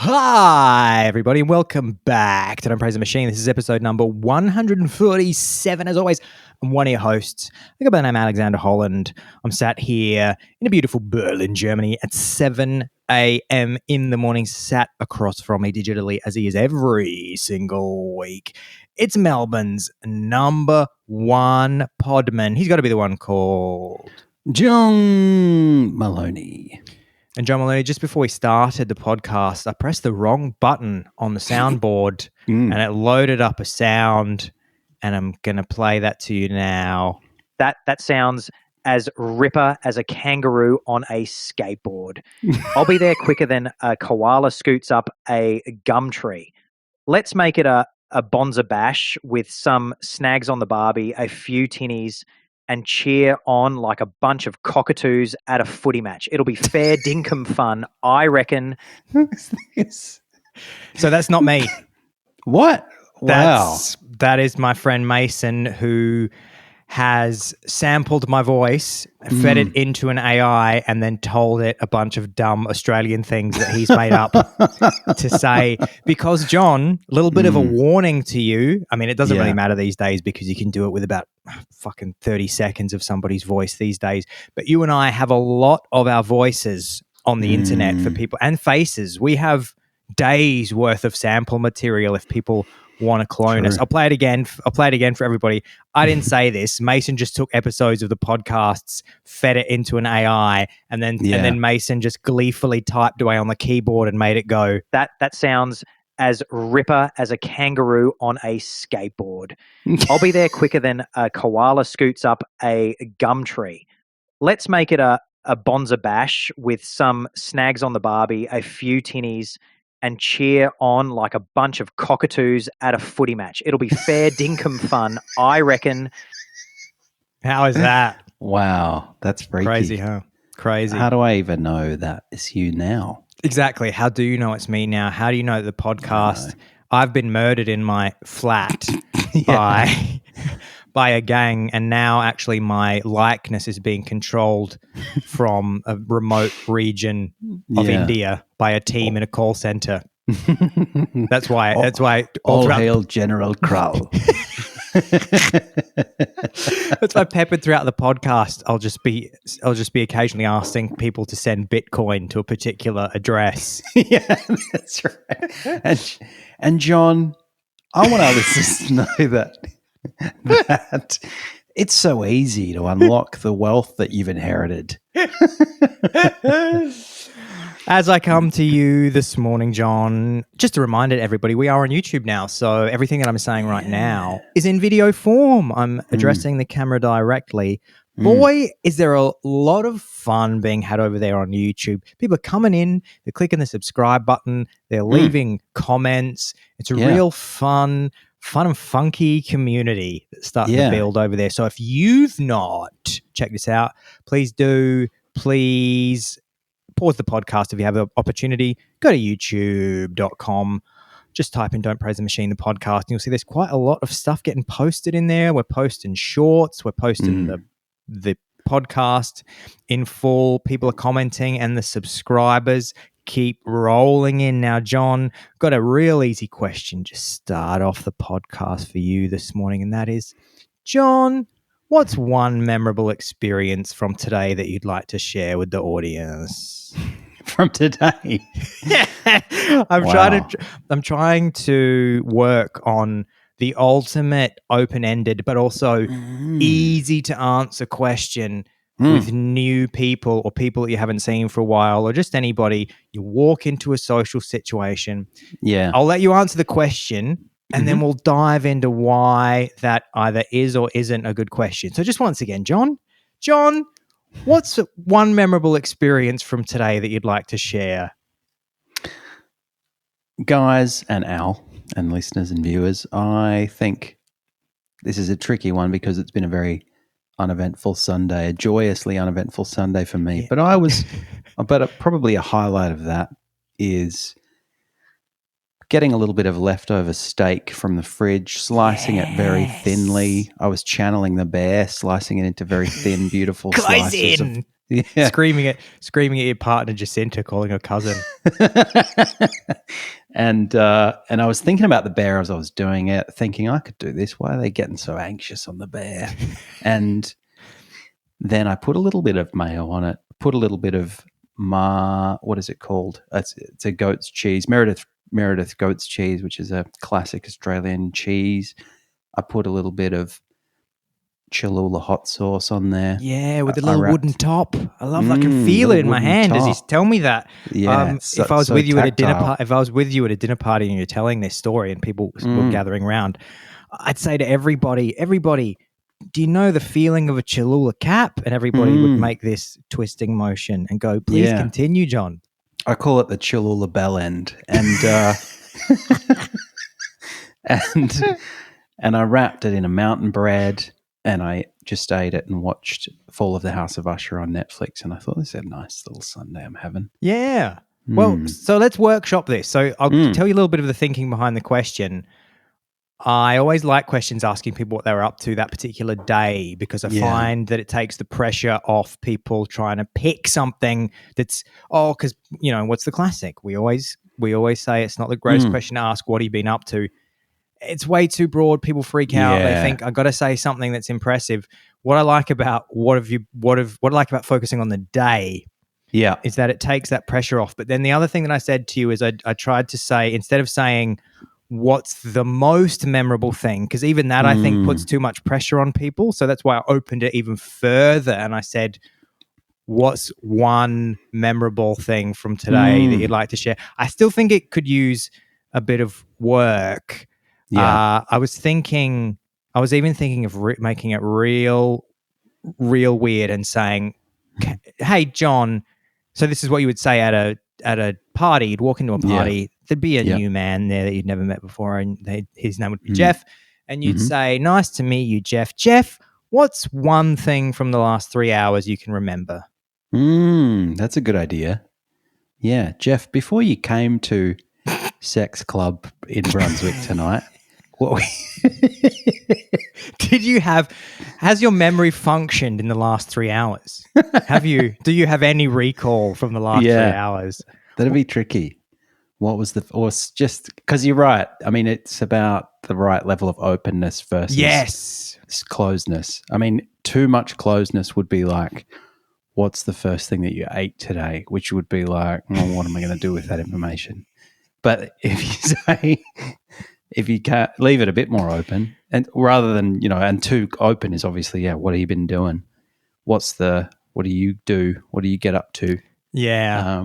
Hi, everybody, and welcome back to Don't Praise the Machine. This is episode number 147. As always, I'm one of your hosts. I go by the name Alexander Holland. I'm sat here in a beautiful Berlin, Germany at 7 a.m. in the morning, sat across from me digitally as he is every single week. It's Melbourne's number one podman. He's got to be the one called John Maloney. And John Maloney, just before we started the podcast, I pressed the wrong button on the soundboard and it loaded up a sound, and I'm going to play that to you now. That sounds as ripper as a kangaroo on a skateboard. I'll be there quicker than a koala scoots up a gum tree. Let's make it a bonza bash with some snags on the barbie, a few tinnies, and cheer on like a bunch of cockatoos at a footy match. It'll be fair dinkum fun, I reckon. So that's not me. What? Wow. That is my friend Mason, who has sampled my voice, fed it into an AI, and then told it a bunch of dumb Australian things that he's made up to say. Because, John, a little bit of a warning to you. I mean, it doesn't really matter these days because you can do it with about fucking 30 seconds of somebody's voice these days. But you and I have a lot of our voices on the internet for people, and faces. We have days worth of sample material if people want to clone us. I'll play it again for everybody. I didn't say this. Mason just took episodes of the podcasts, fed it into an AI, and then Mason just gleefully typed away on the keyboard and made it go. That sounds as ripper as a kangaroo on a skateboard. I'll be there quicker than a koala scoots up a gum tree. Let's make it a bonza bash with some snags on the barbie, a few tinnies, and cheer on like a bunch of cockatoos at a footy match. It'll be fair dinkum fun, I reckon. How is that? Wow, that's freaky. Crazy, huh? Crazy. How do I even know that it's you now? Exactly. How do you know it's me now? How do you know the podcast? I've been murdered in my flat by a gang, and now actually my likeness is being controlled from a remote region of India by a team in a call center. That's why all hail General Krull. That's why peppered throughout the podcast, I'll just be occasionally asking people to send Bitcoin to a particular address. Yeah, that's right. And John, I want our listeners to know that it's so easy to unlock the wealth that you've inherited. As I come to you this morning, John, just a reminder to everybody, we are on YouTube now, so everything that I'm saying right now is in video form. I'm addressing the camera directly. Boy, is there a lot of fun being had over there on YouTube. People are coming in, they're clicking the subscribe button, they're leaving comments. It's a real fun and funky community that's starting to build over there. So if you've not checked this out, please do. Please pause the podcast if you have the opportunity. Go to youtube.com. Just type in Don't Praise the Machine, the podcast, and you'll see there's quite a lot of stuff getting posted in there. We're posting shorts. We're posting the podcast in full. People are commenting, and the subscribers keep rolling in. Now, John, got a real easy question. Just start off the podcast for you this morning, and that is, John, what's one memorable experience from today that you'd like to share with the audience? From today? I'm trying to work on the ultimate open-ended but also easy to answer question with new people or people that you haven't seen for a while, or just anybody. You walk into a social situation. Yeah. I'll let you answer the question, and then we'll dive into why that either is or isn't a good question. So just once again, John, what's one memorable experience from today that you'd like to share? Guys and Al and listeners and viewers, I think this is a tricky one because it's been a very uneventful Sunday, a joyously uneventful Sunday for me. Yeah. But probably a highlight of that is getting a little bit of leftover steak from the fridge, slicing it very thinly. I was channeling the bear, slicing it into very thin, beautiful slices Yeah. screaming at your partner Jacinta, calling her cousin. And I was thinking about the bear as I was doing it, thinking I could do this. Why are they getting so anxious on the bear? And then I put a little bit of mayo on it, put a little bit of what is it called? It's a goat's cheese, Meredith goat's cheese, which is a classic Australian cheese. I put a little bit of Cholula hot sauce on there. Yeah, with a little wooden top. I love. I can feel it in my hand as you tell me that. Yeah, if I was with you at a dinner party, and you're telling this story and people were gathering around, I'd say to everybody, do you know the feeling of a Cholula cap? And everybody would make this twisting motion and go, please continue, John. I call it the Cholula bell end. And and I wrapped it in a mountain bread and I just ate it and watched Fall of the House of Usher on Netflix. And I thought, this is a nice little Sunday I'm having. Yeah. Well, so let's workshop this. So I'll tell you a little bit of the thinking behind the question. I always like questions asking people what they were up to that particular day because I find that it takes the pressure off people trying to pick something that's, because, what's the classic? We always say it's not the greatest question to ask, what have you been up to? It's way too broad. People freak out. They think I've got to say something that's impressive. What I like about what I like about focusing on the day is that it takes that pressure off. But then the other thing that I said to you is I tried to say, instead of saying what's the most memorable thing, because even that I think puts too much pressure on people. So that's why I opened it even further and I said, what's one memorable thing from today that you'd like to share? I still think it could use a bit of work. I was even thinking of making it real weird and saying, hey, John, so this is what you would say at a party. You'd walk into a party, there'd be a new man there that you'd never met before, and his name would be Jeff, and you'd say, nice to meet you, Jeff. Jeff, what's one thing from the last 3 hours you can remember? That's a good idea. Yeah, Jeff, before you came to Sex Club in Brunswick tonight, has your memory functioned in the last 3 hours? Do you have any recall from the last 3 hours? That'd be tricky. What was just because you're right. I mean, it's about the right level of openness versus closeness. I mean, too much closeness would be like, what's the first thing that you ate today? Which would be like, what am I going to do with that information? But if you can't leave it a bit more open, and rather than, and too open is obviously, what have you been doing? What do you do? What do you get up to? Yeah.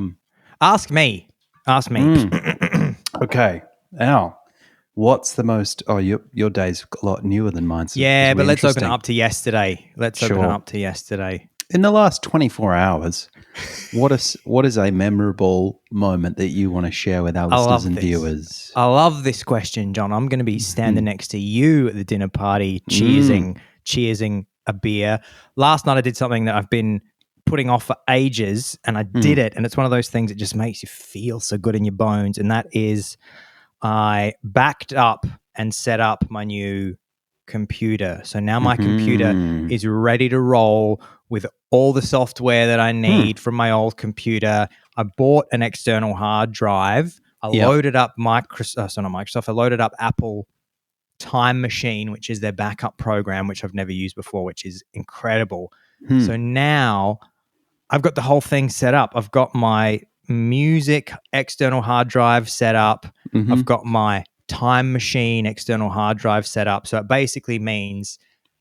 Ask me. Okay. Al, what's the most, your day's a lot newer than mine. So but let's open it up to yesterday. In the last 24 hours, what is a memorable moment that you want to share with our listeners and viewers? I love this question, John. I'm going to be standing next to you at the dinner party, cheersing a beer. Last night I did something that I've been putting off for ages, and I did it. And it's one of those things that just makes you feel so good in your bones. And that is, I backed up and set up my new computer. So now my computer is ready to roll with all the software that I need from my old computer. I bought an external hard drive. I loaded up I loaded up Apple Time Machine, which is their backup program, which I've never used before, which is incredible. So now I've got the whole thing set up. I've got my music external hard drive set up. I've got my Time Machine external hard drive set up. So it basically means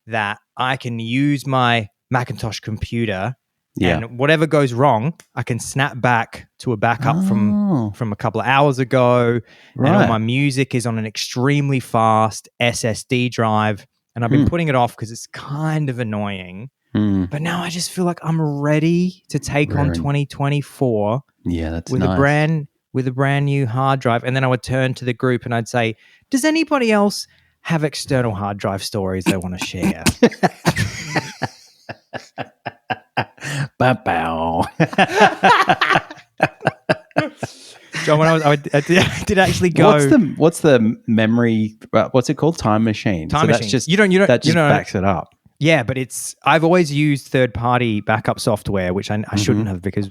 that I can use my Macintosh computer and whatever goes wrong, I can snap back to a backup from a couple of hours ago. Right. And all my music is on an extremely fast SSD drive. And I've been putting it off because it's kind of annoying. But now I just feel like I'm ready to take on 2024 with a brand new hard drive. And then I would turn to the group and I'd say, does anybody else have external hard drive stories they want to share? Bow. John, when I did actually go. What's the memory? What's it called? Time Machine. Time Machine. That just backs it up. Yeah, but I've always used third-party backup software, which I shouldn't have, because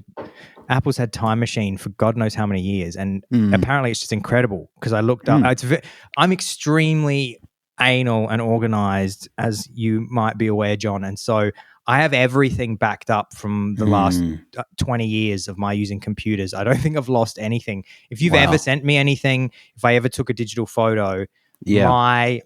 Apple's had Time Machine for God knows how many years, and apparently it's just incredible. Because I looked up, I'm extremely anal and organized, as you might be aware, John, and so I have everything backed up from the last 20 years of my using computers. I don't think I've lost anything. If you've ever sent me anything, if I ever took a digital photo, my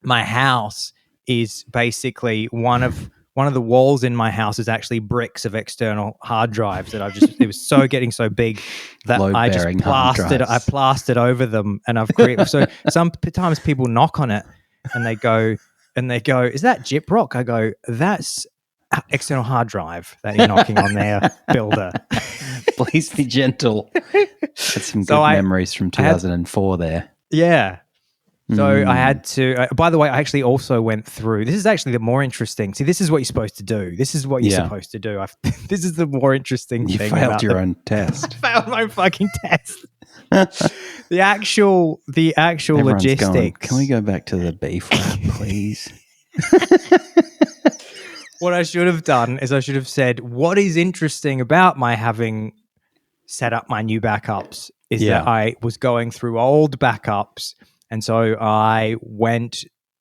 house is basically one of the walls in my house is actually bricks of external hard drives that it was getting so big that I just plastered over them, and I've created. So sometimes people knock on it and they go, "Is that Gyprock?" I go, "That's external hard drive that you're knocking on there, builder." Please be gentle. That's some good memories from 2004 there. Yeah. So I had to, by the way, I actually also went through, this is actually the more interesting. See, this is what you're supposed to do. This is what you're supposed to do. This is the more interesting thing. You failed your own test. I failed my own fucking test. The actual Everyone's logistics. Going, can we go back to the beef wrap, please? What I should have done is I should have said, what is interesting about my having set up my new backups is that I was going through old backups. And so I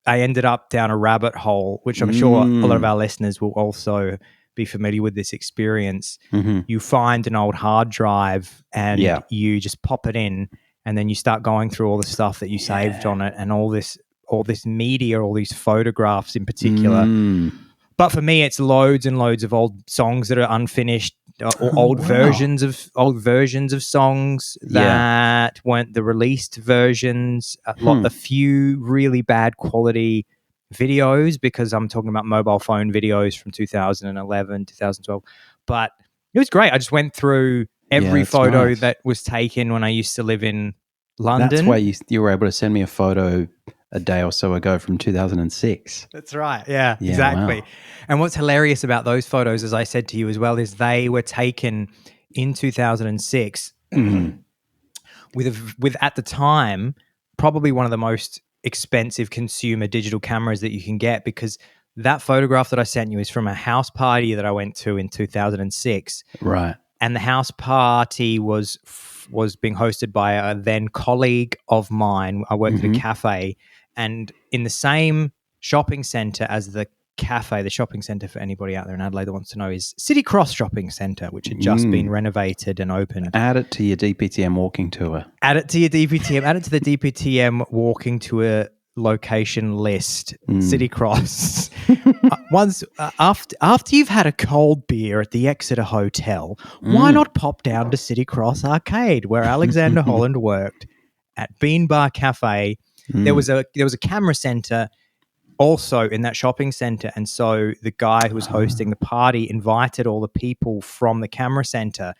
ended up down a rabbit hole, which I'm sure a lot of our listeners will also be familiar with this experience. You find an old hard drive and you just pop it in, and then you start going through all the stuff that you saved on it, and all this media, all these photographs in particular. But for me, it's loads and loads of old songs that are unfinished, or old versions of songs that weren't the released versions. A few really bad quality videos, because I'm talking about mobile phone videos from 2011, 2012. But it was great. I just went through every photo that was taken when I used to live in London. That's why you were able to send me a photo a day or so ago from 2006. That's right. Yeah, exactly. Wow. And what's hilarious about those photos, as I said to you as well, is they were taken in 2006 with at the time probably one of the most expensive consumer digital cameras that you can get, because that photograph that I sent you is from a house party that I went to in 2006. Right. And the house party was being hosted by a then colleague of mine. I worked at a cafe, and in the same shopping centre as the cafe, the shopping centre for anybody out there in Adelaide that wants to know is City Cross Shopping Centre, which had just been renovated and opened. Add it to your DPTM walking tour. Add it to your DPTM. Add it to the DPTM walking tour location list. City Cross. After you've had a cold beer at the Exeter Hotel, why not pop down to City Cross Arcade, where Alexander Holland worked at Bean Bar Cafe. There was a camera centre also in that shopping centre, and so the guy who was hosting the party invited all the people from the camera centre,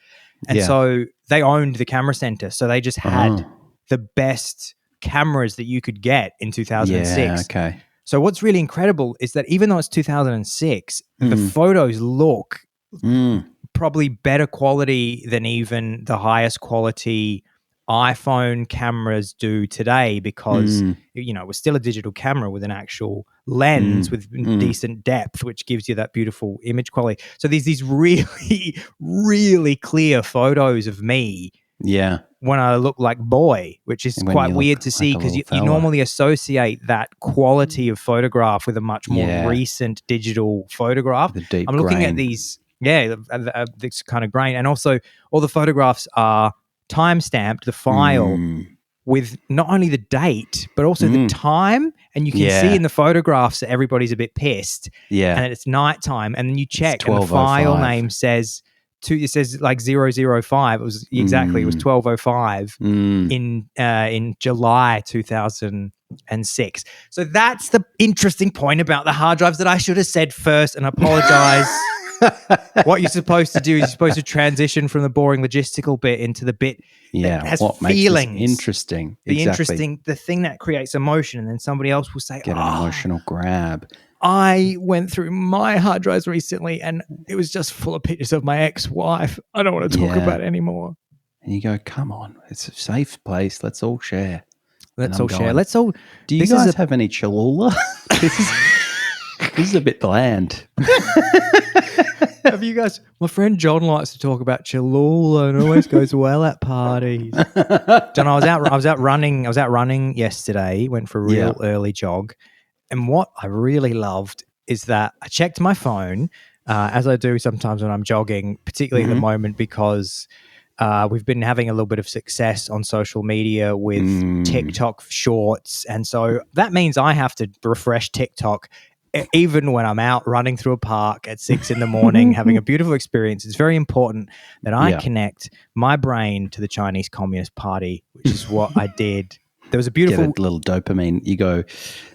and so they owned the camera centre, so they just had the best cameras that you could get in 2006. Yeah, okay. So what's really incredible is that even though it's 2006, the photos look probably better quality than even the highest quality iPhone cameras do today, because it was still a digital camera with an actual lens with decent depth, which gives you that beautiful image quality. So there's these really, really clear photos of me when I look like boy, which is quite weird to see, because you normally associate that quality of photograph with a much more recent digital photograph. I'm looking at these, this kind of grain, and also all the photographs are time-stamped, the file, with not only the date, but also the time. And you can see in the photographs that everybody's a bit pissed. Yeah. And it's nighttime. And then you check, and the file name says, it says like 005. It was it was 1205 in July 2006. So that's the interesting point about the hard drives that I should have said first, and apologize. What you're supposed to do is you're supposed to transition from the boring logistical bit into the bit that has feelings. Makes interesting. The thing that creates emotion, and then somebody else will say, get an emotional grab. I went through my hard drives recently and it was just full of pictures of my ex-wife. I don't want to talk about it anymore. And you go, come on, it's a safe place. Let's all share. Let's all share. Let's all. Do you guys have any Cholula? This is a bit bland. Have you guys? My friend John likes to talk about Cholula and it always goes well at parties. John, I was out running yesterday. Went for a real early jog, and what I really loved is that I checked my phone as I do sometimes when I'm jogging, particularly at the moment because we've been having a little bit of success on social media with TikTok shorts, and so that means I have to refresh TikTok. Even when I'm out running through a park at 6 a.m, having a beautiful experience, it's very important that I connect my brain to the Chinese Communist Party, which is what I did. There was a beautiful Get a little dopamine. You go,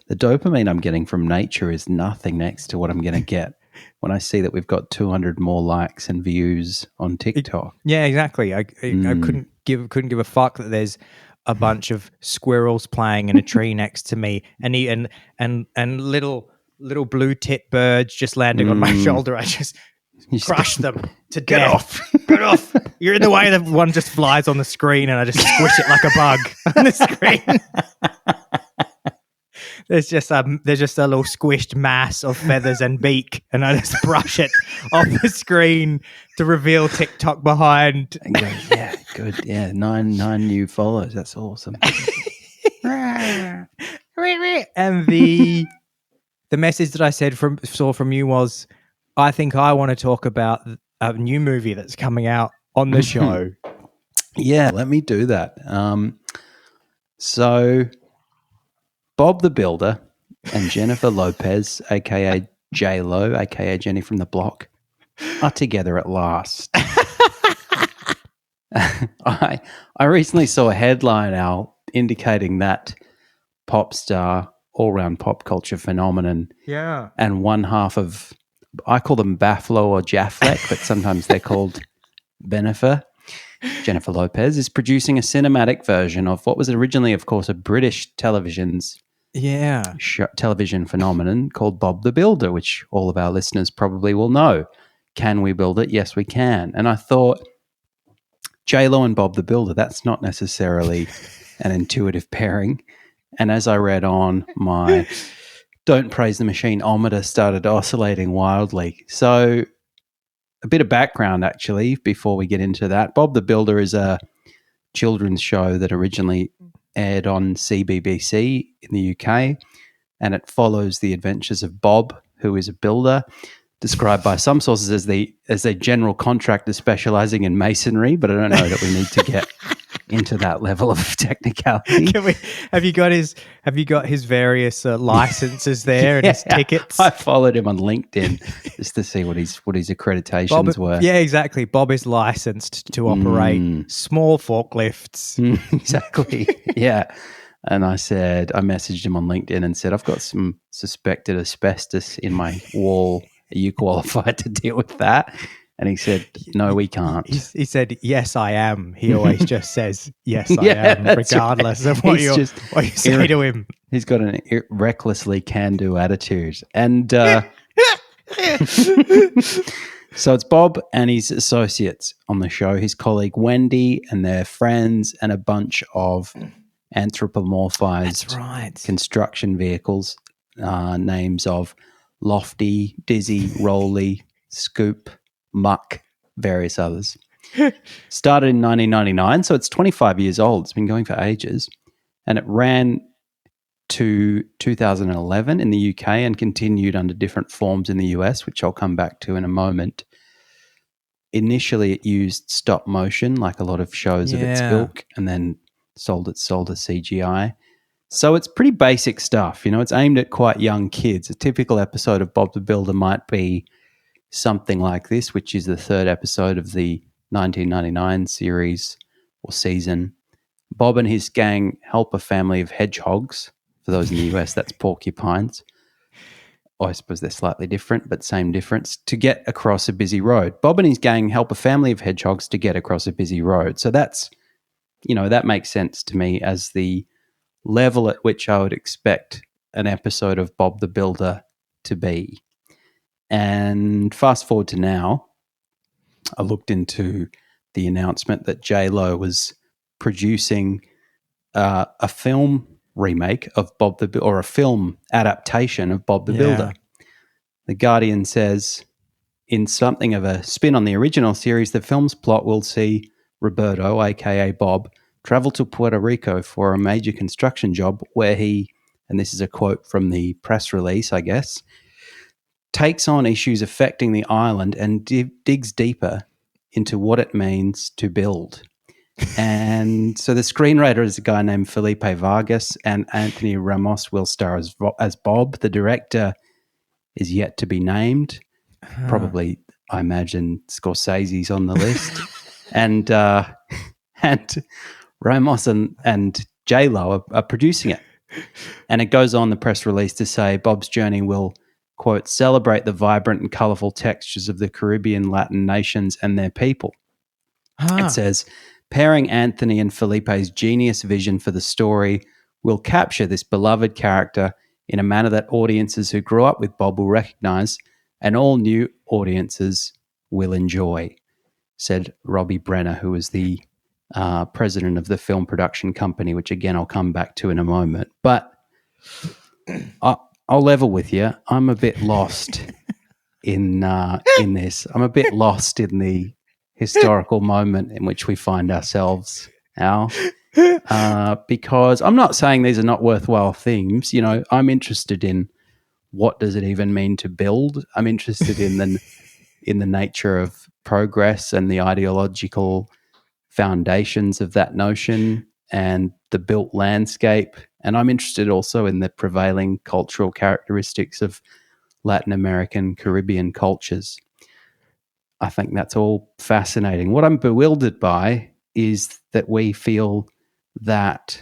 the dopamine I'm getting from nature is nothing next to what I'm going to get when I see that we've got 200 more likes and views on TikTok. Yeah, exactly. I couldn't give a fuck that there's a bunch of squirrels playing in a tree next to me, and little blue tit birds just landing on my shoulder. I just crush them to death. Get off. You're in the way. The one just flies on the screen and I just squish it like a bug on the screen. There's just a little squished mass of feathers and beak, and I just brush it off the screen to reveal TikTok behind. And go, yeah, good. Yeah, nine new followers. That's awesome. And the message that I saw from you was, I think I want to talk about a new movie that's coming out on the show. Yeah, let me do that. So Bob the Builder and Jennifer Lopez, a.k.a. J-Lo, a.k.a. Jenny from the Block, are together at last. I recently saw a headline, Al, indicating that pop star, all-round pop culture phenomenon, and one half of, I call them Baffalo or Jaffleck, but sometimes they're called Jennifer Lopez, is producing a cinematic version of what was originally, of course, a British television phenomenon called Bob the Builder, which all of our listeners probably will know. Can we build it? Yes, we can. And I thought, J-Lo and Bob the Builder, that's not necessarily an intuitive pairing. And as I read on, my Don't Praise the Machine-ometer started oscillating wildly. So a bit of background, actually, before we get into that. Bob the Builder is a children's show that originally aired on CBBC in the UK, and it follows the adventures of Bob, who is a builder, described by some sources as a general contractor specializing in masonry, but I don't know that we need to get into that level of technicality. Have you got his various licenses there and his tickets? I followed him on LinkedIn just to see what his accreditations were. Yeah, exactly. Bob is licensed to operate small forklifts. Exactly. Yeah. And I messaged him on LinkedIn and said, I've got some suspected asbestos in my wall. Are you qualified to deal with that? And he said, no, we can't. He said, yes, I am. He always just says, yes, I am, regardless of what you say to him. He's got an recklessly can-do attitude. And so it's Bob and his associates on the show, his colleague Wendy and their friends, and a bunch of anthropomorphized construction vehicles, names of Lofty, Dizzy, Rolly, Scoop, Muck, various others. Started in 1999, so it's 25 years old. It's been going for ages. And it ran to 2011 in the UK and continued under different forms in the US, which I'll come back to in a moment. Initially, it used stop motion, like a lot of shows of its ilk, and then sold to CGI. So it's pretty basic stuff. It's aimed at quite young kids. A typical episode of Bob the Builder might be something like this, which is the third episode of the 1999 series or season. Bob and his gang help a family of hedgehogs. For those in the US, that's porcupines. I suppose they're slightly different, but same difference, to get across a busy road. Bob and his gang help a family of hedgehogs to get across a busy road. So that's, that makes sense to me as the level at which I would expect an episode of Bob the Builder to be. And fast forward to now, I looked into the announcement that J-Lo was producing a film remake of Bob the or a film adaptation of Bob the Builder. The Guardian says, in something of a spin on the original series, the film's plot will see Roberto, aka Bob, travel to Puerto Rico for a major construction job where he, and this is a quote from the press release, I guess, takes on issues affecting the island and digs deeper into what it means to build. And so the screenwriter is a guy named Felipe Vargas, and Anthony Ramos will star as Bob. The director is yet to be named. Probably, I imagine, Scorsese's on the list. and Ramos and J-Lo are producing it. And it goes on the press release to say Bob's journey will, quote, celebrate the vibrant and colourful textures of the Caribbean Latin nations and their people. It says, pairing Anthony and Felipe's genius vision for the story will capture this beloved character in a manner that audiences who grew up with Bob will recognise and all new audiences will enjoy, said Robbie Brenner, who is the president of the film production company, which again I'll come back to in a moment. But I'll level with you. I'm a bit lost in this. I'm a bit lost in the historical moment in which we find ourselves, Al, because I'm not saying these are not worthwhile themes. You know, I'm interested in what does it even mean to build. I'm interested in the nature of progress and the ideological foundations of that notion and the built landscape. And I'm interested also in the prevailing cultural characteristics of Latin American, Caribbean cultures. I think that's all fascinating. What I'm bewildered by is that we feel that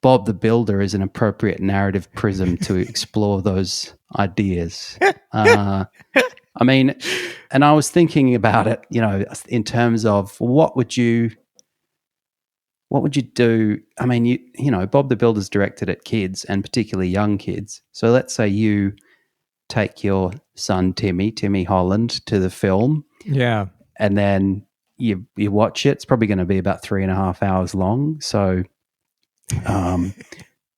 Bob the Builder is an appropriate narrative prism to explore those ideas. I mean, and I was thinking about it, you know, in terms of what would you do? I mean, you know, Bob the Builder's directed at kids and particularly young kids. So let's say you take your son Timmy Holland to the film. Yeah. And then you watch it. It's probably going to be about 3.5 hours long. So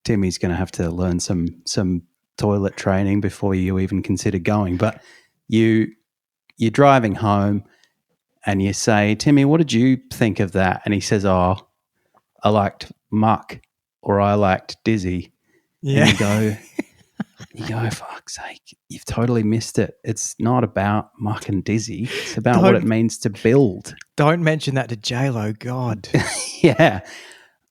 Timmy's going to have to learn some toilet training before you even consider going. But you're driving home and you say, Timmy, what did you think of that? And he says, oh, I liked Muck or I liked Dizzy. Yeah. And you go, fuck's sake, you've totally missed it. It's not about Muck and Dizzy. It's about what it means to build. Don't mention that to J-Lo, God. Yeah.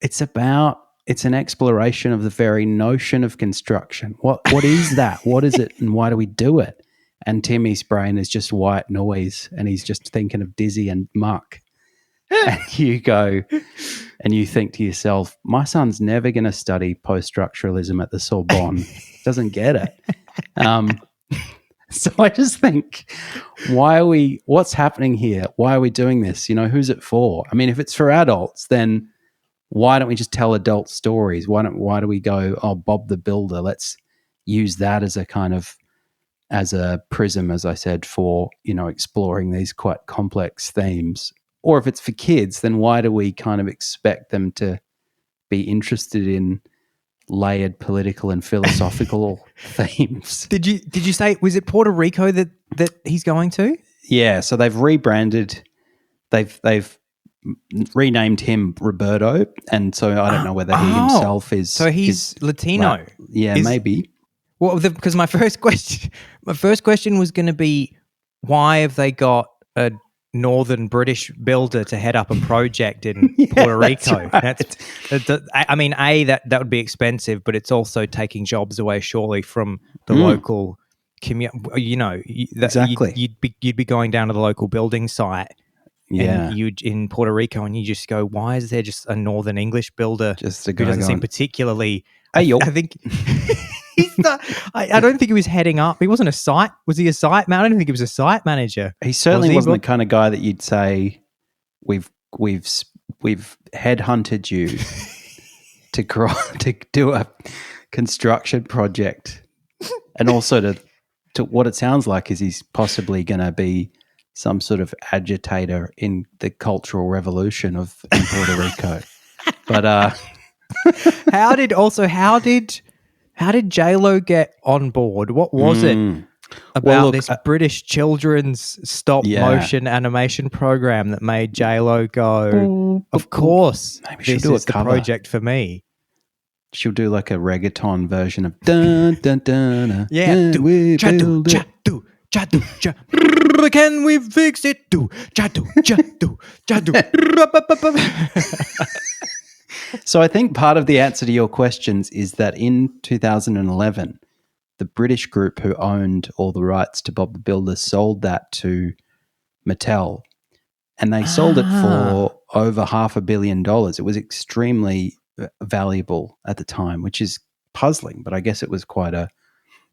It's an exploration of the very notion of construction. What is that? What is it and why do we do it? And Timmy's brain is just white noise and he's just thinking of Dizzy and Muck. And you go and you think to yourself, my son's never going to study post-structuralism at the Sorbonne. Doesn't get it. So I just think, what's happening here? Why are we doing this? You know, who's it for? I mean, if it's for adults, then why don't we just tell adult stories? Why do we go, oh, Bob the Builder, let's use that as a prism, as I said, for, you know, exploring these quite complex themes. Or if it's for kids, then why do we kind of expect them to be interested in layered political and philosophical themes? Did you say, was it Puerto Rico that he's going to? Yeah, so they've rebranded, they've renamed him Roberto, and so I don't know whether he himself is. So he's Latino. Maybe. Well, because my first question was going to be, why have they got a northern British builder to head up a project in Puerto Rico? That's right. I mean, that would be expensive, but it's also taking jobs away, surely, from the local community. You know, exactly. You'd be going down to the local building site. Yeah, and you in Puerto Rico, and you just go, why is there just a northern English builder just who doesn't seem particularly? I think I don't think he was heading up. He wasn't a site. Was he a site man? I don't think he was a site manager. He certainly wasn't the kind of guy that you'd say we've headhunted you to do a construction project, and also to what it sounds like is he's possibly going to be some sort of agitator in the cultural revolution in Puerto Rico. But how did J-Lo get on board? What was it? about look, this British children's stop motion animation program that made J-Lo go, of course, maybe she'll this do a is the cover. project for me. She'll do like a reggaeton version of dun dun dun. Yeah, we build it. Can we fix it? So I think part of the answer to your questions is that in 2011, the British group who owned all the rights to Bob the Builder sold that to Mattel, and they sold it for over $500 million. It was extremely valuable at the time, which is puzzling, but I guess it was quite a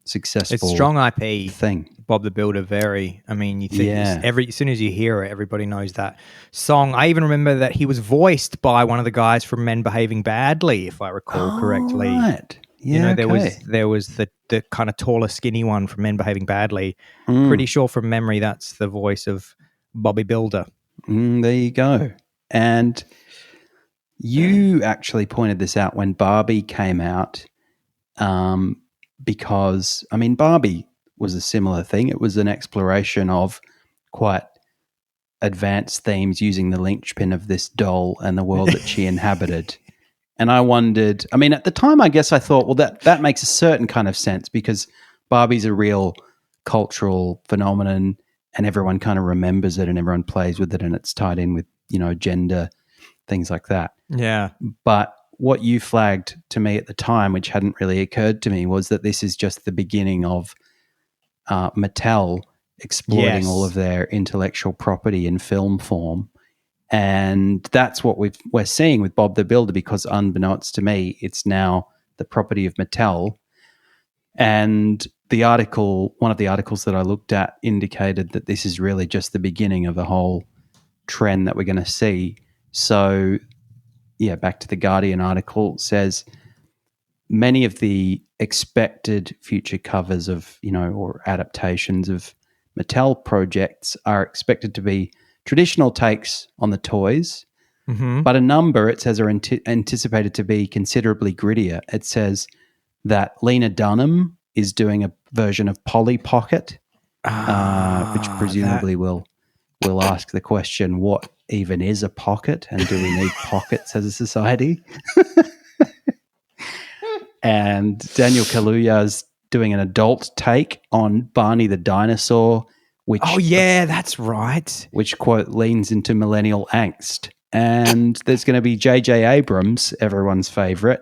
successful It's strong IP thing. Bob the Builder, very. I mean, you think Yeah. as soon as you hear it, everybody knows that song. I even remember that he was voiced by one of the guys from Men Behaving Badly, if I recall correctly. Right. Yeah, there was the kind of taller, skinny one from Men Behaving Badly. Pretty sure from memory that's the voice of Bobby Builder. There you go. And you actually pointed this out when Barbie came out, because, I mean, Barbie was a similar thing. It was an exploration of quite advanced themes using the linchpin of this doll and the world that she inhabited. And I wondered, I mean, at the time, I guess I thought, well, that makes a certain kind of sense because Barbie's a real cultural phenomenon and everyone kind of remembers it and everyone plays with it and it's tied in with, gender, things like that. Yeah. But what you flagged to me at the time, which hadn't really occurred to me, was that this is just the beginning of Mattel exploiting all of their intellectual property in film form. And that's what we're seeing with Bob the Builder, because unbeknownst to me, it's now the property of Mattel. And one of the articles that I looked at indicated that this is really just the beginning of a whole trend that we're going to see. So, yeah, back to the Guardian article, says many of the expected future covers of, or adaptations of Mattel projects are expected to be traditional takes on the toys, but a number, it says, are anticipated to be considerably grittier. It says that Lena Dunham is doing a version of Polly Pocket, which presumably will ask the question, what even is a pocket, and do we need pockets as a society? And Daniel Kaluuya's doing an adult take on Barney the Dinosaur, which that's right. Which, quote, leans into millennial angst. And there's going to be J.J. Abrams, everyone's favorite,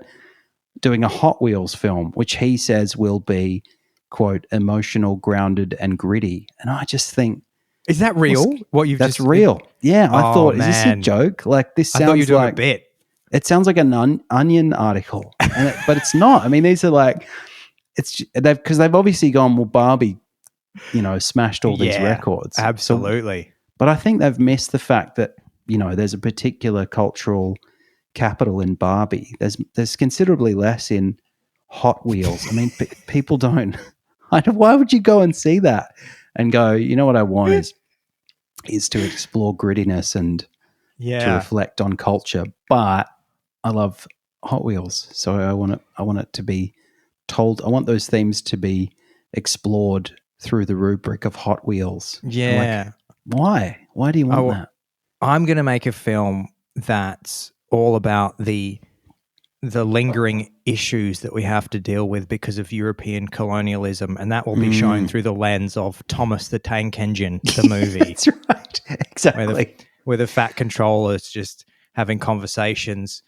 doing a Hot Wheels film, which he says will be, quote, emotional, grounded, and gritty. And I just think, is that real? That's real. Yeah, I thought, is this a joke? Like, this sounds I thought you were doing like a bit. It sounds like an Onion article, but it's not. I mean, these are like, because they've obviously gone, well, Barbie, smashed all these records. Absolutely. But I think they've missed the fact that, there's a particular cultural capital in Barbie. There's considerably less in Hot Wheels. I mean, people don't. Why would you go and see that and go, what I want is to explore grittiness and to reflect on culture. But I love Hot Wheels, so I want it to be told. I want those themes to be explored through the rubric of Hot Wheels. Yeah. Why? Why do you want that? I'm going to make a film that's all about the lingering issues that we have to deal with because of European colonialism, and that will be shown through the lens of Thomas the Tank Engine, the movie. That's right. Exactly. Where the fat controller's just having conversations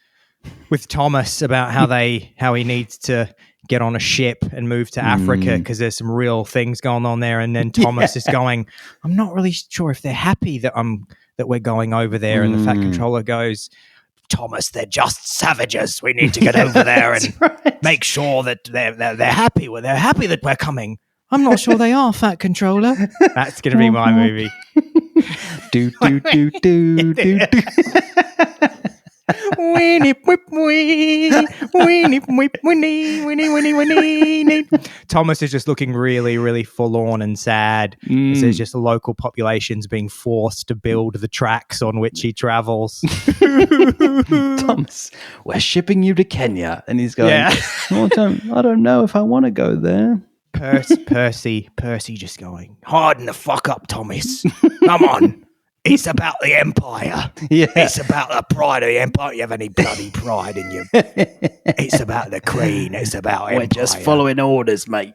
with Thomas about how he needs to get on a ship and move to Africa because there's some real things going on there. And then Thomas is going, I'm not really sure if they're happy that we're going over there. And the fat controller goes, Thomas, they're just savages. We need to get over there and make sure that they're happy. They're happy that we're coming. I'm not sure they are, fat controller. That's going to be my movie. do do do do do do. Thomas is just looking really, really forlorn and sad. There's just local populations being forced to build the tracks on which he travels. Thomas, we're shipping you to Kenya, and he's going, I don't know if I want to go there. Percy just going, harden the fuck up, Thomas. Come on. It's about the Empire. Yeah. It's about the pride of the Empire. You have any bloody pride in you? It's about the Queen. It's about Empire. We're just following orders, mate.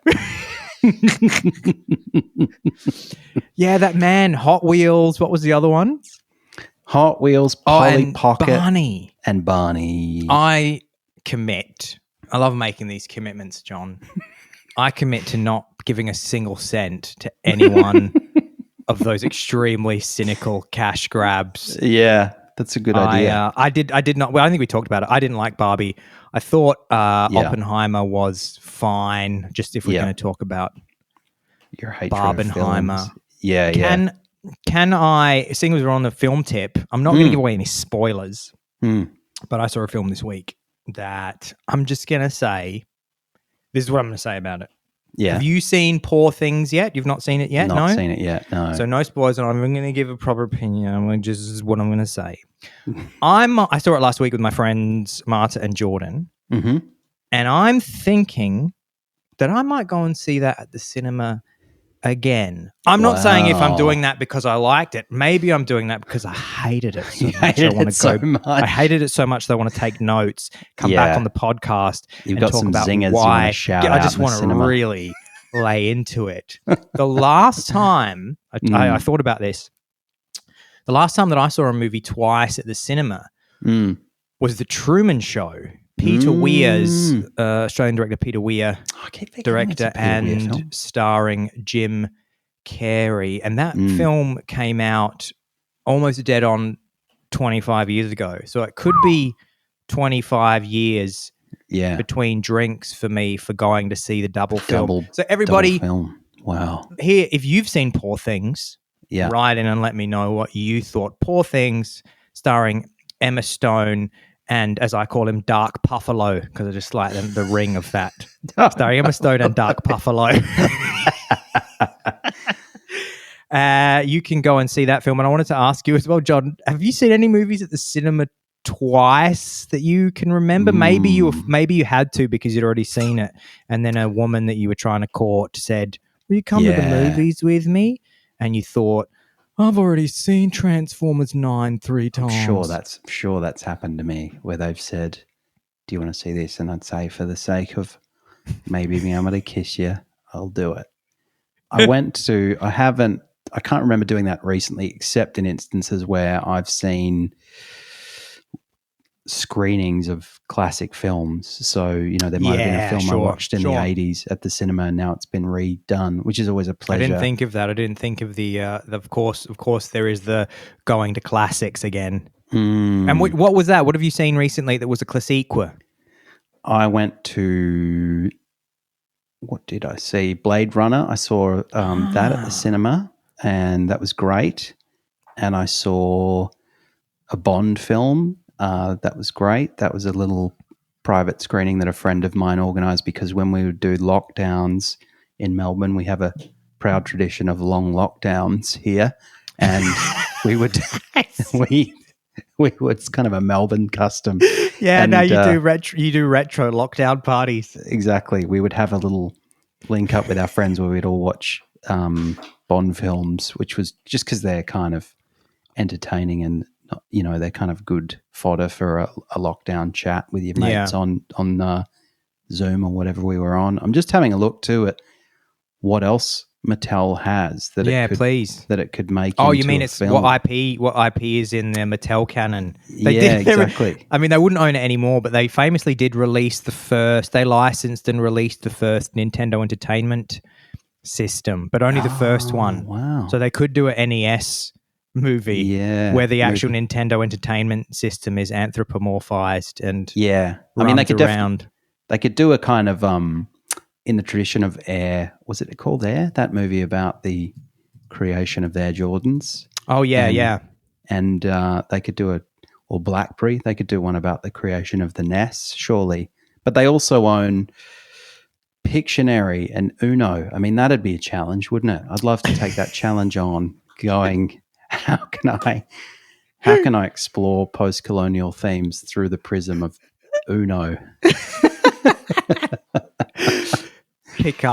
Yeah, that man, Hot Wheels. What was the other one? Hot Wheels, Polly and Pocket, Barney. and Barney. I commit. I love making these commitments, John. I commit to not giving a single cent to anyone of those extremely cynical cash grabs. Yeah, that's a good idea. I did not. Well, I think we talked about it. I didn't like Barbie. I thought Oppenheimer was fine. Just if we're going to talk about your hatred of Barbenheimer. films. Yeah, Can I, seeing as we're on the film tip, I'm not going to give away any spoilers, but I saw a film this week that I'm just going to say, this is what I'm going to say about it. Yeah. Have you seen Poor Things yet? You've not seen it yet? Not seen it yet, no. So no spoilers, and I'm going to give a proper opinion. I'm going to just what I'm going to say. I saw it last week with my friends Marta and Jordan, and I'm thinking that I might go and see that at the cinema again. I'm not saying if I'm doing that because I liked it. Maybe I'm doing that because I hated it so much. I hated it so much that I want to take notes, come back on the podcast, You've and got talk some about zingers why. you shout I out just in the want to cinema. really lay into it. The last time I thought about this, the last time that I saw a movie twice at the cinema was The Truman Show. Peter Weir's Australian director Peter Weir, director and starring Jim Carrey, and that film came out almost dead on 25 years ago. So it could be 25 years between drinks for me for going to see the double film. So everybody, wow, here, if you've seen Poor Things, write in and let me know what you thought. Poor Things, starring Emma Stone. And as I call him, Dark Puffalo, because I just like the ring of that. Starring Emma Stone and Dark Puffalo. You can go and see that film. And I wanted to ask you as well, John, have you seen any movies at the cinema twice that you can remember? Maybe you had to because you'd already seen it. And then a woman that you were trying to court said, will you come to the movies with me? And you thought, I've already seen Transformers 9 3 times. I'm sure that's happened to me where they've said, do you want to see this? And I'd say, for the sake of maybe being able to kiss you, I'll do it. I can't remember doing that recently, except in instances where I've seen screenings of classic films. So, there might have been a film I watched in the 80s at the cinema and now it's been redone, which is always a pleasure. I didn't think of that. I didn't think of the of course there is the going to classics again. And what was that? What have you seen recently that was a classique? I went to, what did I see? Blade Runner. I saw that at the cinema and that was great. And I saw a Bond film. That was great. That was a little private screening that a friend of mine organised because when we would do lockdowns in Melbourne, we have a proud tradition of long lockdowns here, and we would it's kind of a Melbourne custom. Yeah, and, now you do retro lockdown parties. Exactly. We would have a little link up with our friends where we'd all watch Bond films, which was just because they're kind of entertaining and they're kind of good fodder for a lockdown chat with your mates on Zoom or whatever we were on. I'm just having a look too at what else Mattel has that it could make. Oh, you mean a it's film. what IP is in their Mattel canon? Exactly. I mean, they wouldn't own it anymore, but they famously did release they licensed and released the first Nintendo Entertainment System, but only the first one. Wow. So they could do an NES movie where the actual Nintendo Entertainment System is anthropomorphized and they could do a kind of in the tradition of Air. Was it called Air? That movie about the creation of Air Jordans. Oh yeah, and they could do or BlackBerry. They could do one about the creation of the NES, surely. But they also own Pictionary and Uno. I mean, that'd be a challenge, wouldn't it? I'd love to take that challenge on. Going, how can I explore post-colonial themes through the prism of Uno? Pick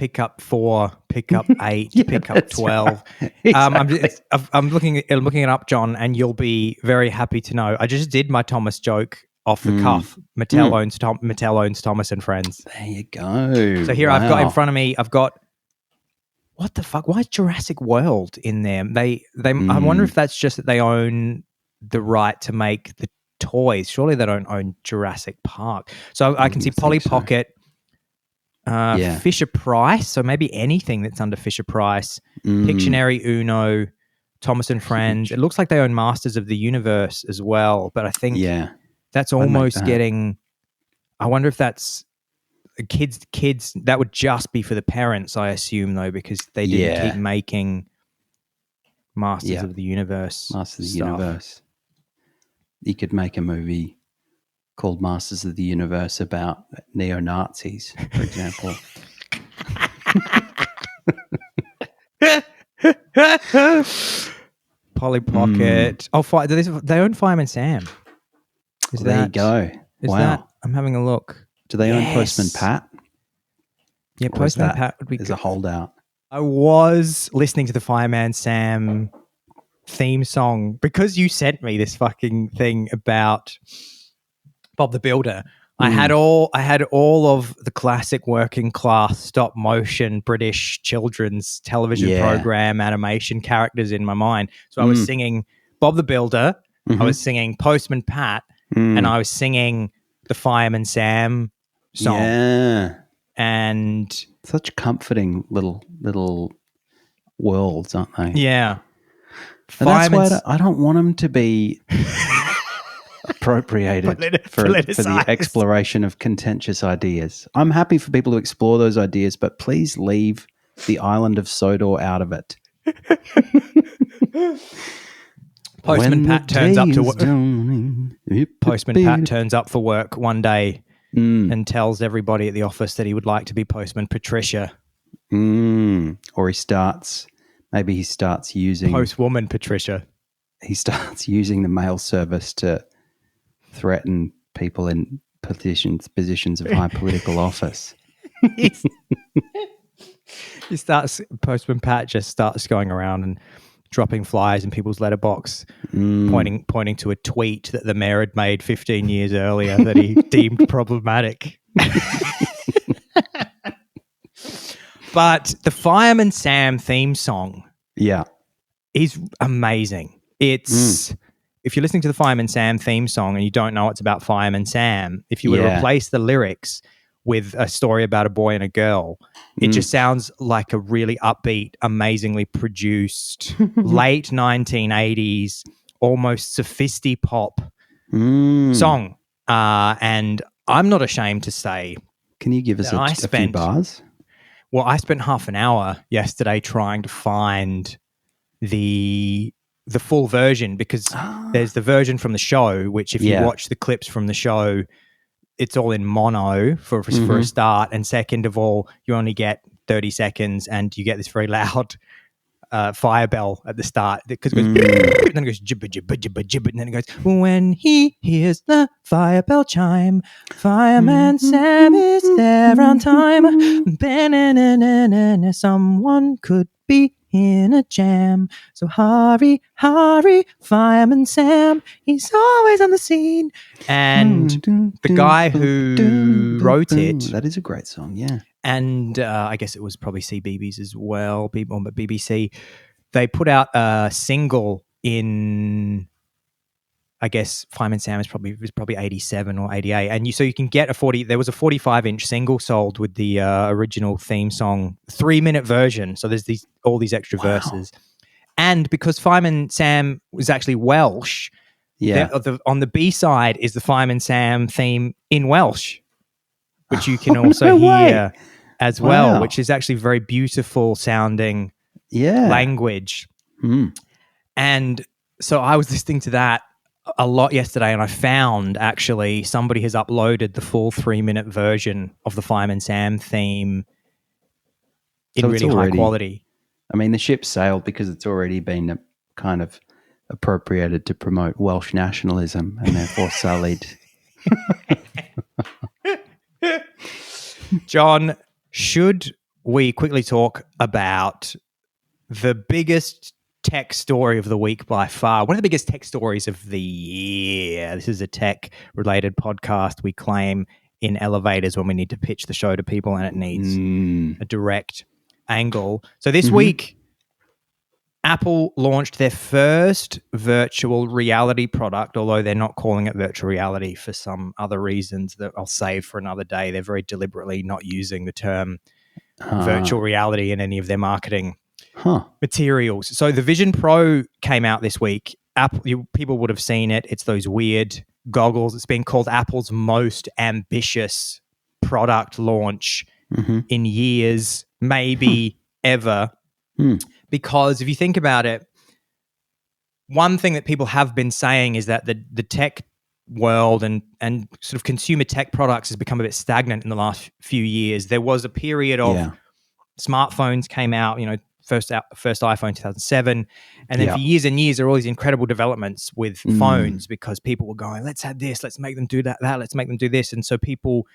pick up 4, pick up 8, Yeah, pick up that's 12. right. Exactly. I'm looking it up, John, and you'll be very happy to know. I just did my Thomas joke off the cuff. Mattel owns Thomas and Friends. There you go. So here I've got in front of me, what the fuck? Why is Jurassic World in there? I wonder if that's just that they own the right to make the toys. Surely they don't own Jurassic Park. So I can see Polly Pocket, Fisher Price. So maybe anything that's under Fisher Price, Pictionary, Uno, Thomas and Friends. It looks like they own Masters of the Universe as well. But I think that's almost getting. I wonder if that's kids. That would just be for the parents, I assume, though, because they didn't keep making Masters of the Universe. Masters of the Universe. You could make a movie called Masters of the Universe about neo-Nazis, for example. Polly Pocket. They own Fireman Sam. There you go. Wow. I'm having a look. Do they own Postman Pat? Yeah, Postman Pat would be as a holdout. I was listening to the Fireman Sam theme song because you sent me this fucking thing about Bob the Builder. I had all of the classic working class stop motion British children's television program animation characters in my mind. So I was singing Bob the Builder, I was singing Postman Pat, and I was singing the Fireman Sam song. Yeah. And such comforting little worlds, aren't they? Yeah. And that's why I don't want them to be appropriated for the exploration of contentious ideas. I'm happy for people to explore those ideas, but please leave the island of Sodor out of it. Postman Pat turns up to work. Postman Pat turns up for work one day and tells everybody at the office that he would like to be Postman Patricia. Or he starts using Postwoman Patricia. He starts using the mail service to threaten people in positions of high political office. Postman Pat just starts going around and dropping flyers in people's letterbox, pointing to a tweet that the mayor had made 15 years earlier that he deemed problematic. But the Fireman Sam theme song is amazing. It's if you're listening to the Fireman Sam theme song and you don't know it's about Fireman Sam, if you were to replace the lyrics with a story about a boy and a girl, it just sounds like a really upbeat, amazingly produced, late 1980s, almost sophisti-pop song. And I'm not ashamed to say... Can you give us a few bars? Well, I spent half an hour yesterday trying to find the full version because there's the version from the show, which if you watch the clips from the show, it's all in mono for a start. And second of all, you only get 30 seconds and you get this very loud fire bell at the start because it goes, and then it goes, jibba, jibba, jibba, jibba, and then it goes, when he hears the fire bell chime, Fireman Sam is there on time. Someone could be in a jam. So hurry, hurry, Fireman Sam, he's always on the scene. And the guy who wrote it... That is a great song, yeah. And I guess it was probably CBeebies as well, but BBC. They put out a single in, I guess Fireman Sam was probably 87 or 88. And so you can get there was a 45-inch single sold with the original theme song, 3-minute version. So there's all these extra verses. And because Fireman Sam was actually Welsh, on the B-side is the Fireman Sam theme in Welsh, which you can also hear as well, which is actually very beautiful sounding language. And so I was listening to that a lot yesterday, and I found actually somebody has uploaded the full 3-minute version of the Fireman Sam theme in really high quality. I mean, the ship sailed because it's already been kind of appropriated to promote Welsh nationalism and therefore sullied. John, should we quickly talk about the biggest tech story of the week by far. One of the biggest tech stories of the year. This is a tech-related podcast. We claim in elevators when we need to pitch the show to people and it needs a direct angle. So this week, Apple launched their first virtual reality product, although they're not calling it virtual reality for some other reasons that I'll save for another day. They're very deliberately not using the term virtual reality in any of their marketing materials. So the Vision Pro came out this week. People would have seen it. It's those weird goggles. It's been called Apple's most ambitious product launch in years, maybe ever. Because if you think about it, one thing that people have been saying is that the tech world and sort of consumer tech products has become a bit stagnant in the last few years. There was a period of smartphones came out, first iPhone 2007, and then for years and years there were all these incredible developments with phones because people were going, let's add this, let's make them do that, let's make them do this, and so people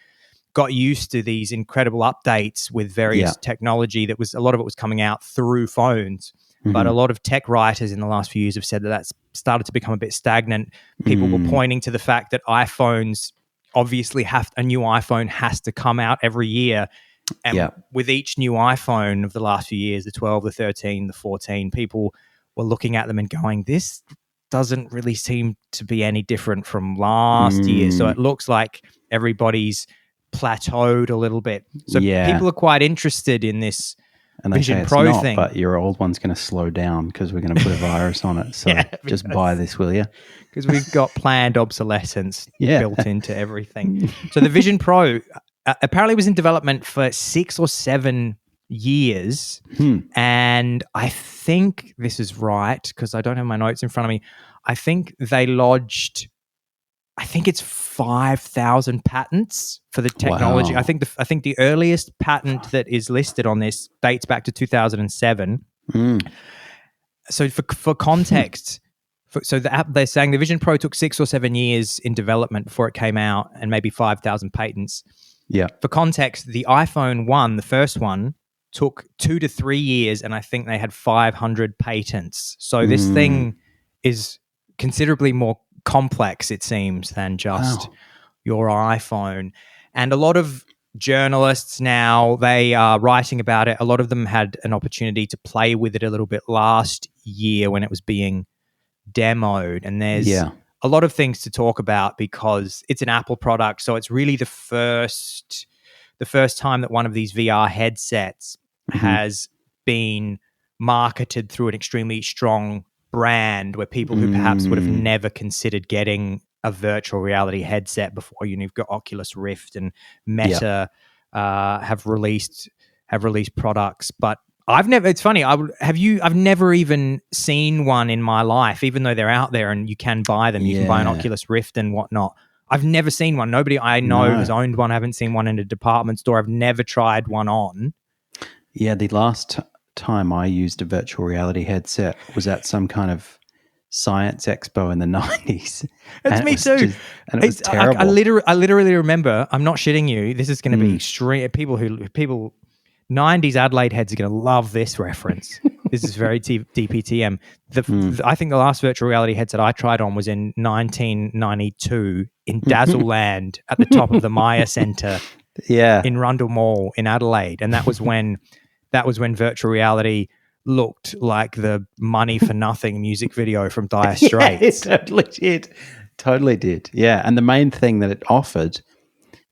got used to these incredible updates with various technology that was, a lot of it was coming out through phones. But a lot of tech writers in the last few years have said that that's started to become a bit stagnant. People were pointing to the fact that iPhones obviously a new iPhone has to come out every year. And with each new iPhone of the last few years, the 12, the 13, the 14, people were looking at them and going, this doesn't really seem to be any different from last year. So it looks like everybody's plateaued a little bit. So people are quite interested in this and they Vision say it's Pro not, thing. but your old one's going to slow down because we're going to put a virus on it. So just buy this, will you? Because we've got planned obsolescence built into everything. So the Vision Pro apparently was in development for 6 or 7 years. And I think this is right because I don't have my notes in front of me. I think they lodged, it's 5,000 patents for the technology. Wow. I think the earliest patent that is listed on this dates back to 2007. So for context, they're saying the Vision Pro took 6 or 7 years in development before it came out, and maybe 5,000 patents. Yeah. For context, the iPhone 1, the first one, took 2 to 3 years, and I think they had 500 patents. So this thing is considerably more complex, it seems, than just your iPhone. And a lot of journalists now, they are writing about it. A lot of them had an opportunity to play with it a little bit last year when it was being demoed. And there's a lot of things to talk about because it's an Apple product. So it's really the first time that one of these VR headsets has been marketed through an extremely strong brand where people who perhaps would have never considered getting a virtual reality headset before, you've got Oculus Rift and Meta have released products, but it's funny, I've never even seen one in my life, even though they're out there and you can buy them. You can buy an Oculus Rift and whatnot. I've never seen one. Nobody I know has owned one. I haven't seen one in a department store. I've never tried one on. Yeah, the last time I used a virtual reality headset was at some kind of science expo in the 90s. That's me too. And it was terrible. I literally remember, I'm not shitting you, this is going to be extreme. People 90s Adelaide heads are going to love this reference. This is very DPTM. I think the last virtual reality headset I tried on was in 1992 in Dazzleland at the top of the Maya Centre in Rundle Mall in Adelaide. And that was when virtual reality looked like the Money for Nothing music video from Dire Straits. It totally did. Yeah. And the main thing that it offered,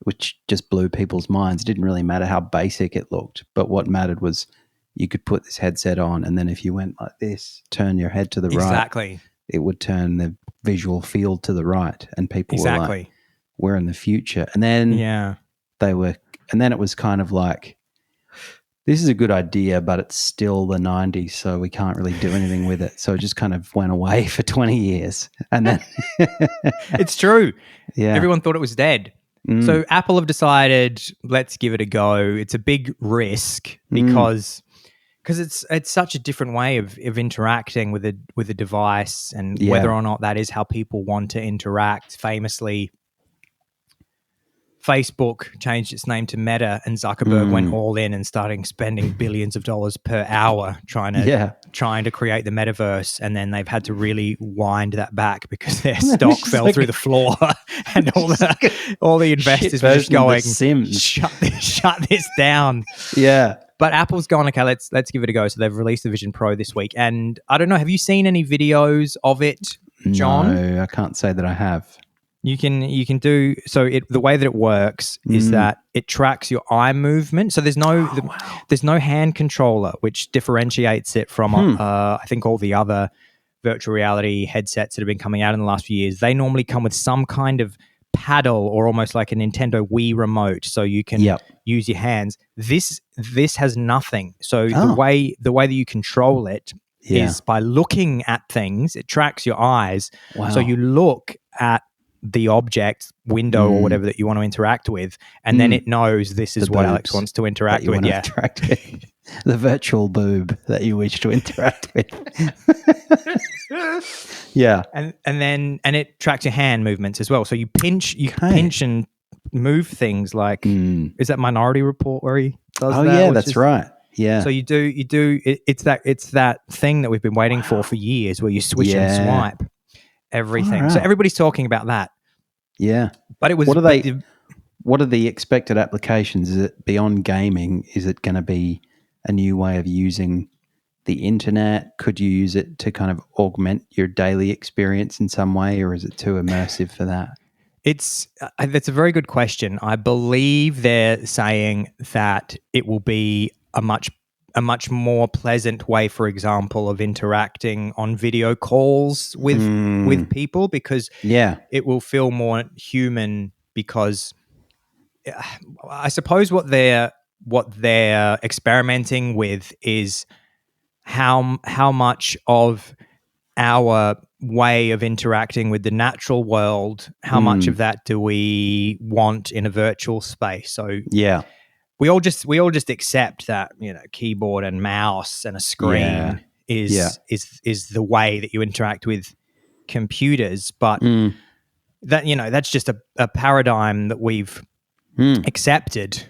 which just blew people's minds, it didn't really matter how basic it looked, but what mattered was you could put this headset on, and then if you went like this, turn your head to the right, it would turn the visual field to the right, and people were like, we're in the future. And then it was kind of like, this is a good idea, but it's still the 90s, so we can't really do anything with it. So it just kind of went away for 20 years. And then it's true. Yeah. Everyone thought it was dead. So Apple have decided, let's give it a go. It's a big risk because it's such a different way of interacting with a device, and whether or not that is how people want to interact. Famously, Facebook changed its name to Meta, and Zuckerberg went all in and started spending billions of dollars per hour trying to create the metaverse, and then they've had to really wind that back because their stock fell through the floor, and all the investors were just going, shut this down. Yeah. But Apple's gone, okay, let's give it a go. So they've released the Vision Pro this week, and I don't know, have you seen any videos of it, John? No, I can't say that I have. You can do so. The way that it works is that it tracks your eye movement. So there's no hand controller, which differentiates it from I think all the other virtual reality headsets that have been coming out in the last few years. They normally come with some kind of paddle or almost like a Nintendo Wii remote, so you can use your hands. This has nothing. So the way that you control it is by looking at things. It tracks your eyes. Wow. So you look at the object window or whatever that you want to interact with, and then it knows this is what Alex wants to interact with. The virtual boob that you wish to interact with. and it tracks your hand movements as well. So you pinch and move things like is that Minority Report where he does that? Oh yeah, that's right. Yeah. So you do it's that thing that we've been waiting for years, where you switch and swipe everything. Right. So everybody's talking about that. Yeah. But it was what are the expected applications? Is it beyond gaming? Is it going to be a new way of using the internet? Could you use it to kind of augment your daily experience in some way, or is it too immersive for that? That's a very good question. I believe they're saying that it will be a much more pleasant way, for example, of interacting on video calls with people, because it will feel more human. Because I suppose what they're experimenting with is how much of our way of interacting with the natural world, how much of that do we want in a virtual space? So we all just accept that, keyboard and mouse and a screen is the way that you interact with computers, but that that's just a paradigm that we've accepted.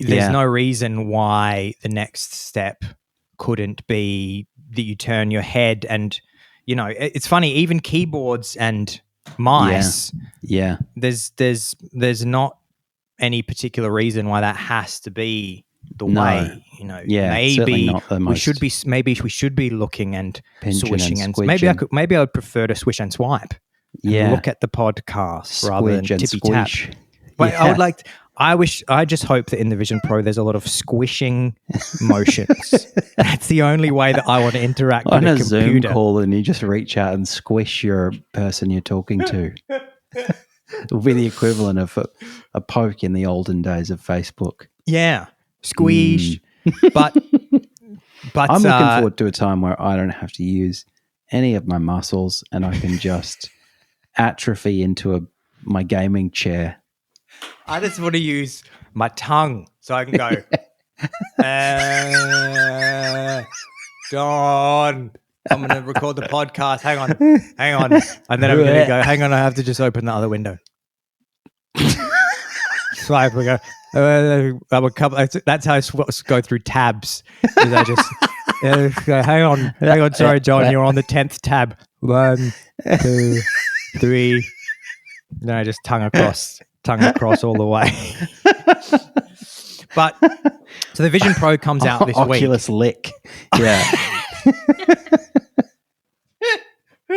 There's no reason why the next step couldn't be that you turn your head and it's funny, even keyboards and mice. There's not any particular reason why that has to be the way. Maybe not the most. Maybe we should be looking and swishing and maybe I would prefer to swish and swipe. And look at the podcast rather than tippy tap. But I just hope that in the Vision Pro there's a lot of squishing motions. That's the only way that I want to interact with a computer. Zoom call and you just reach out and squish your person you're talking to. It will be the equivalent of a poke in the olden days of Facebook. Yeah, squeeze. But I'm looking forward to a time where I don't have to use any of my muscles and I can just atrophy into my gaming chair. I just want to use my tongue so I can go, John, I'm going to record the podcast. Hang on. And then I'm going to go, hang on, I have to just open the other window. Swipe, we go. That's how I go through tabs. Is I just hang on. Sorry, John, you're on the 10th tab. 1, 2, 3. No, just tongue across all the way. But so the Vision Pro comes out this week. Oculus lick. Yeah.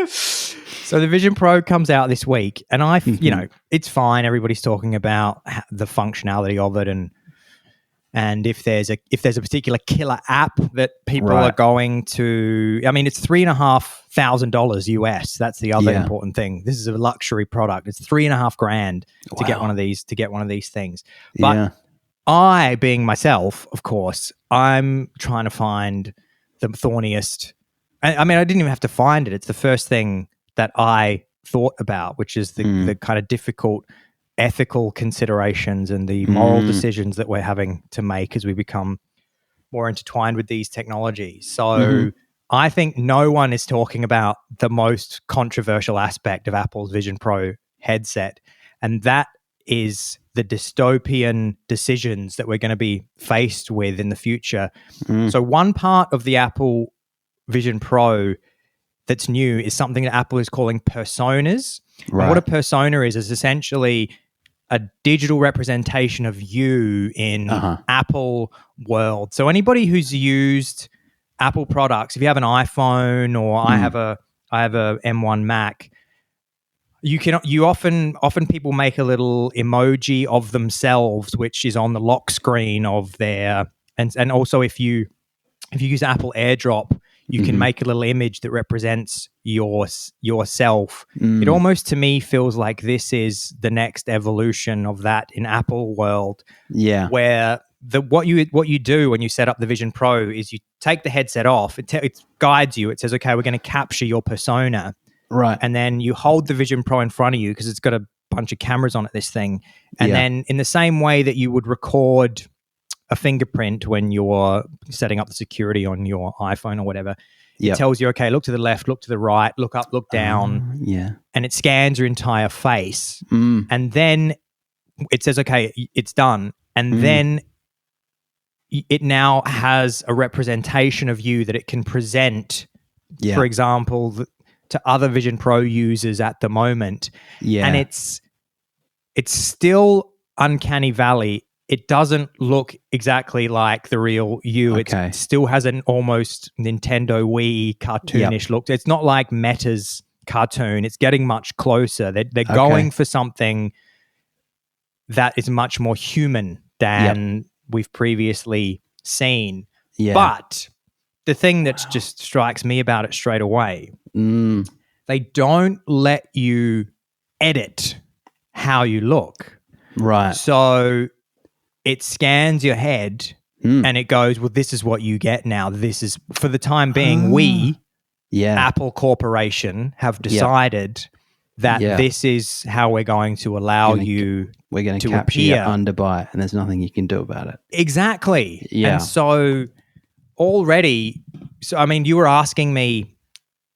So the Vision Pro comes out this week, and it's fine. Everybody's talking about the functionality of it, and if there's a particular killer app that people are going to. I mean, it's $3,500 US. That's the other important thing. This is a luxury product. It's $3,500 to get one of these things. But I, being myself, of course, I'm trying to find the thorniest. I mean, I didn't even have to find it. It's the first thing that I thought about, which is the kind of difficult ethical considerations and the moral decisions that we're having to make as we become more intertwined with these technologies. So I think no one is talking about the most controversial aspect of Apple's Vision Pro headset, and that is the dystopian decisions that we're going to be faced with in the future. So one part of the Apple Vision Pro that's new is something that Apple is calling personas. Right. And what a persona is essentially a digital representation of you in Apple world. So anybody who's used Apple products, if you have an iPhone or I have a M1 Mac, you often people make a little emoji of themselves, which is on the lock screen of their, and also if you use Apple AirDrop, you can make a little image that represents yourself. It almost, to me, feels like this is the next evolution of that in Apple world. Yeah. Where what you do when you set up the Vision Pro is you take the headset off. It guides you. It says, okay, we're going to capture your persona. Right. And then you hold the Vision Pro in front of you because it's got a bunch of cameras on it, this thing. And then in the same way that you would record a fingerprint when you're setting up the security on your iPhone or whatever, it tells you, okay, look to the left, look to the right, look up, look down. And it scans your entire face. And then it says, okay, it's done. And then it now has a representation of you that it can present, for example, to other Vision Pro users at the moment. And it's still uncanny valley. It doesn't look exactly like the real you. It still has an almost Nintendo Wii cartoonish look. It's not like Meta's cartoon. It's getting much closer. They're going for something that is much more human than we've previously seen. But the thing that just strikes me about it straight away, they don't let you edit how you look. Right. So it scans your head and it goes, well, this is what you get now. This is, for the time being, we, Apple Corporation, have decided that this is how we're going to allow you we're going to capture appear. your underbite, and there's nothing you can do about it. Exactly. Yeah. And so already, I mean, you were asking me,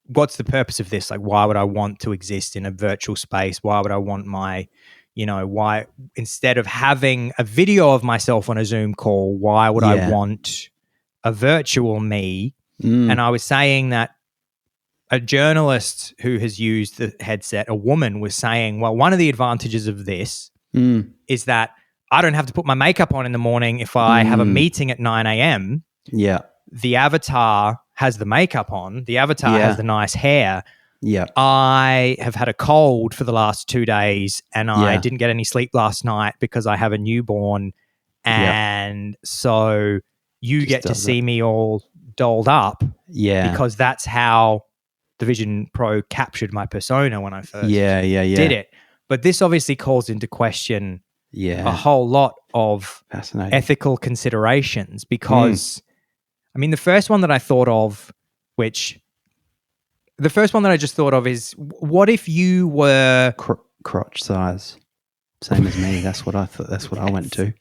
what's the purpose of this? Like, why would I want to exist in a virtual space? Why would I want my, why, instead of having a video of myself on a Zoom call, why would I want a virtual me? And I was saying that a journalist who has used the headset, a woman, was saying, well, one of the advantages of this is that I don't have to put my makeup on in the morning if I have a meeting at 9 a.m. Yeah. The avatar has the makeup on. The avatar has the nice hair. Yeah. I have had a cold for the last 2 days and I didn't get any sleep last night because I have a newborn. And so you get to see me all dolled up. Yeah. Because that's how the Vision Pro captured my persona when I first did it. But this obviously calls into question a whole lot of ethical considerations because, I mean, the first one that I just thought of is, what if you were crotch size, same as me? That's what I thought. That's what I went to.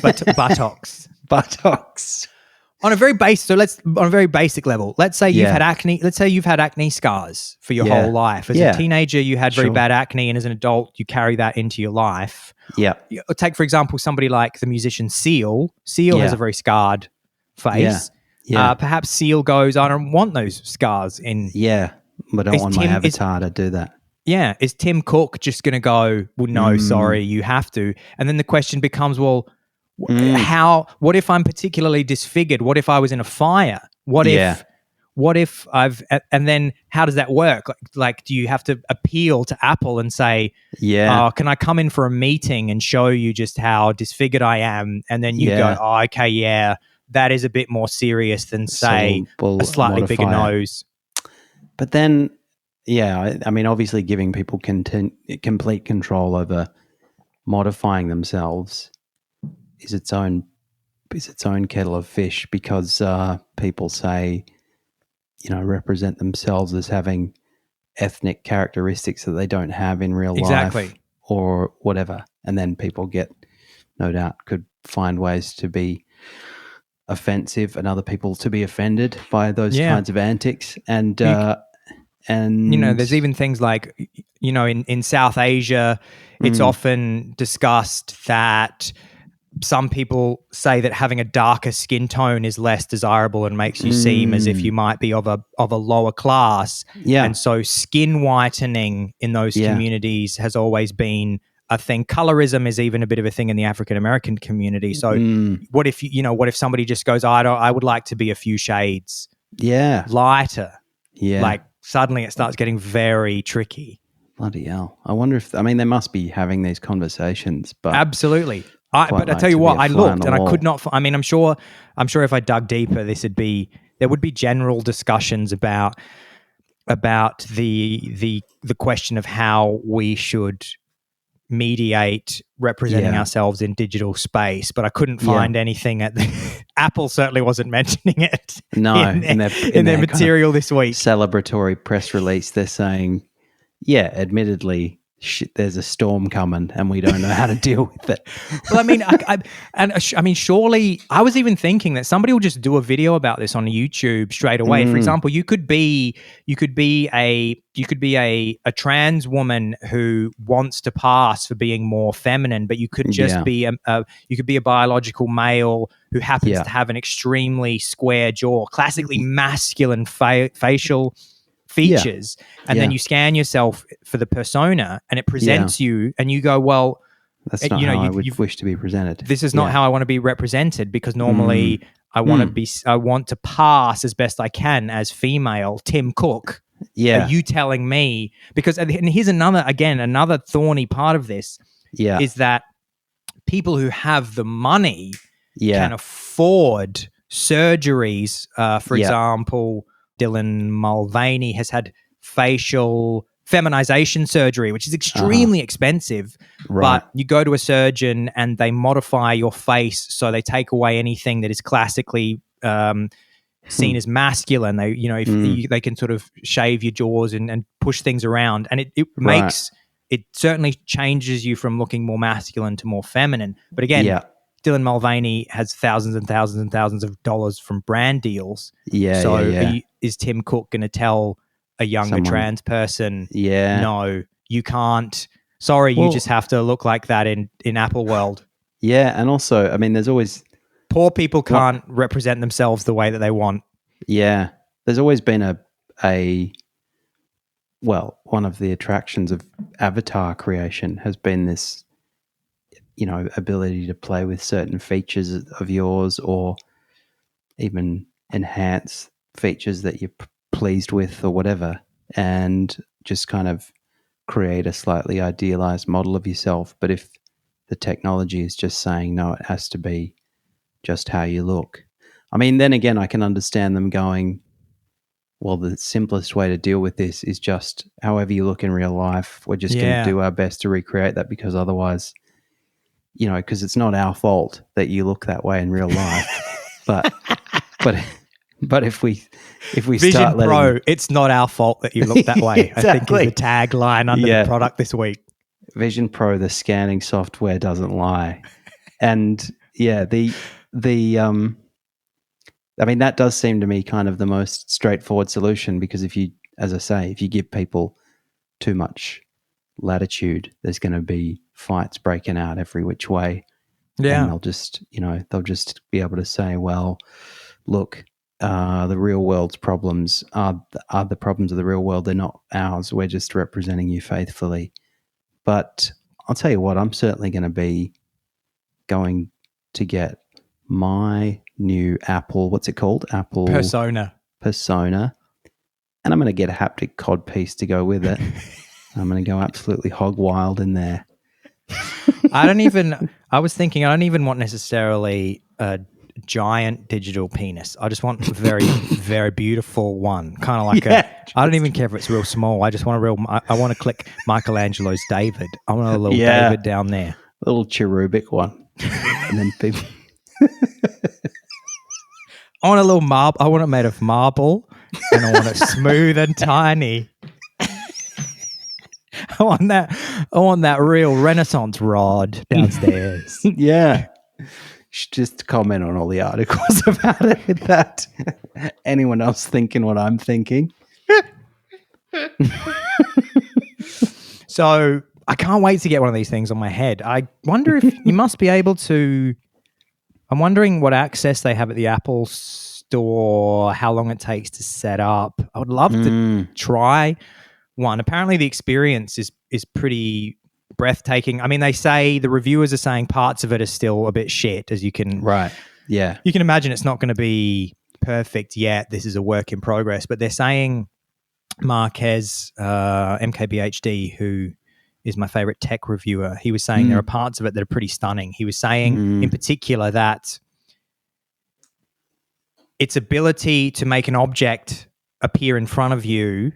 But buttocks. On a very basic level, let's say you've had acne. Let's say you've had acne scars for your whole life. As a teenager, you had very bad acne, and as an adult, you carry that into your life. Yeah. Take, for example, somebody like the musician Seal. Seal has a very scarred face. Perhaps Seal goes, I don't want those scars in. Yeah, but I don't want my avatar to do that. Yeah. Is Tim Cook just going to go, well, no, sorry, you have to? And then the question becomes, well, what if I'm particularly disfigured? What if I was in a fire? What if and then how does that work? Like, do you have to appeal to Apple and say, can I come in for a meeting and show you just how disfigured I am? And then you go, oh, okay, that is a bit more serious than, say, a slightly bigger nose. But then, I mean, obviously giving people complete control over modifying themselves is its own kettle of fish, because people say, represent themselves as having ethnic characteristics that they don't have in real life or whatever. And then people no doubt could find ways to be offensive and other people to be offended by those kinds of antics. And And there's even things like, in South Asia, it's often discussed that some people say that having a darker skin tone is less desirable and makes you seem as if you might be of a lower class. Yeah. And so skin whitening in those communities has always been a thing. Colorism is even a bit of a thing in the African American community. So what if somebody just goes, I would like to be a few shades lighter. Yeah. Like suddenly it starts getting very tricky. Bloody hell. I wonder if, they must be having these conversations, but absolutely. But I tell you what, I looked and I could not. I'm sure if I dug deeper, there would be general discussions about the question of how we should mediate representing ourselves in digital space. But I couldn't find anything at Apple certainly wasn't mentioning it. No, in their material this week. Celebratory press release, they're saying, admittedly, there's a storm coming and we don't know how to deal with it. Well, surely I was even thinking that somebody will just do a video about this on YouTube straight away. For example, you could be a trans woman who wants to pass for being more feminine, but you could just be a biological male who happens to have an extremely square jaw, classically masculine facial features, and then you scan yourself for the persona and it presents you and you go, well, that's not how I would wish to be presented. This is not how I want to be represented, because normally I want to pass as best I can as female Tim Cook. Are you telling me? Because, and here's another thorny part of this is that people who have the money can afford surgeries. For example, Dylan Mulvaney has had facial feminization surgery, which is extremely expensive. Right. But you go to a surgeon and they modify your face, so they take away anything that is classically seen as masculine. They, they can sort of shave your jaws and push things around, and it makes it certainly changes you from looking more masculine to more feminine. But again, Dylan Mulvaney has thousands and thousands and thousands of dollars from brand deals. Is Tim Cook going to tell a younger trans person, no, you can't? Sorry, you just have to look like that in Apple world. Yeah, and also, there's always... Poor people can't represent themselves the way that they want. Yeah. There's always been one of the attractions of avatar creation has been this, ability to play with certain features of yours, or even enhance features that you're pleased with or whatever, and just kind of create a slightly idealized model of yourself. But if the technology is just saying, no, it has to be just how you look. Then again, I can understand them going, well, the simplest way to deal with this is just however you look in real life. We're just going to do our best to recreate that, because otherwise, because it's not our fault that you look that way in real life. but if we Vision start letting... Pro, it's not our fault that you look that way. Exactly. I think is the tagline under the product this week. Vision Pro, the scanning software doesn't lie. And that does seem to me kind of the most straightforward solution, because if you give people too much latitude, there's going to be fights breaking out every which way. Yeah. And they'll just be able to say, well, look, the real world's problems are the problems of the real world. They're not ours. We're just representing you faithfully. But I'll tell you what, I'm certainly going to be going to get my new Apple, what's it called? Apple Persona. And I'm going to get a haptic cod piece to go with it. I'm going to go absolutely hog wild in there. I was thinking, I don't even want necessarily a giant digital penis. I just want a very, very beautiful one. Kind of like I don't even care if it's real small. I just want I want to click Michelangelo's David. I want a little David down there. A little cherubic one. And then people... I want a little marble. I want it made of marble, and I want it smooth and tiny. I want that real Renaissance rod downstairs. Yeah. Should just comment on all the articles about it with that. Anyone else thinking what I'm thinking? So I can't wait to get one of these things on my head. I wonder if you must be able to. I'm wondering what access they have at the Apple Store, how long it takes to set up. I would love to try one. Apparently, the experience is pretty breathtaking. I mean, they say the reviewers are saying parts of it are still a bit shit, as you can you can imagine. It's not going to be perfect yet. This is a work in progress, but they're saying Marquez, MKBHD, who is my favorite tech reviewer, he was saying there are parts of it that are pretty stunning. He was saying in particular that its ability to make an object appear in front of you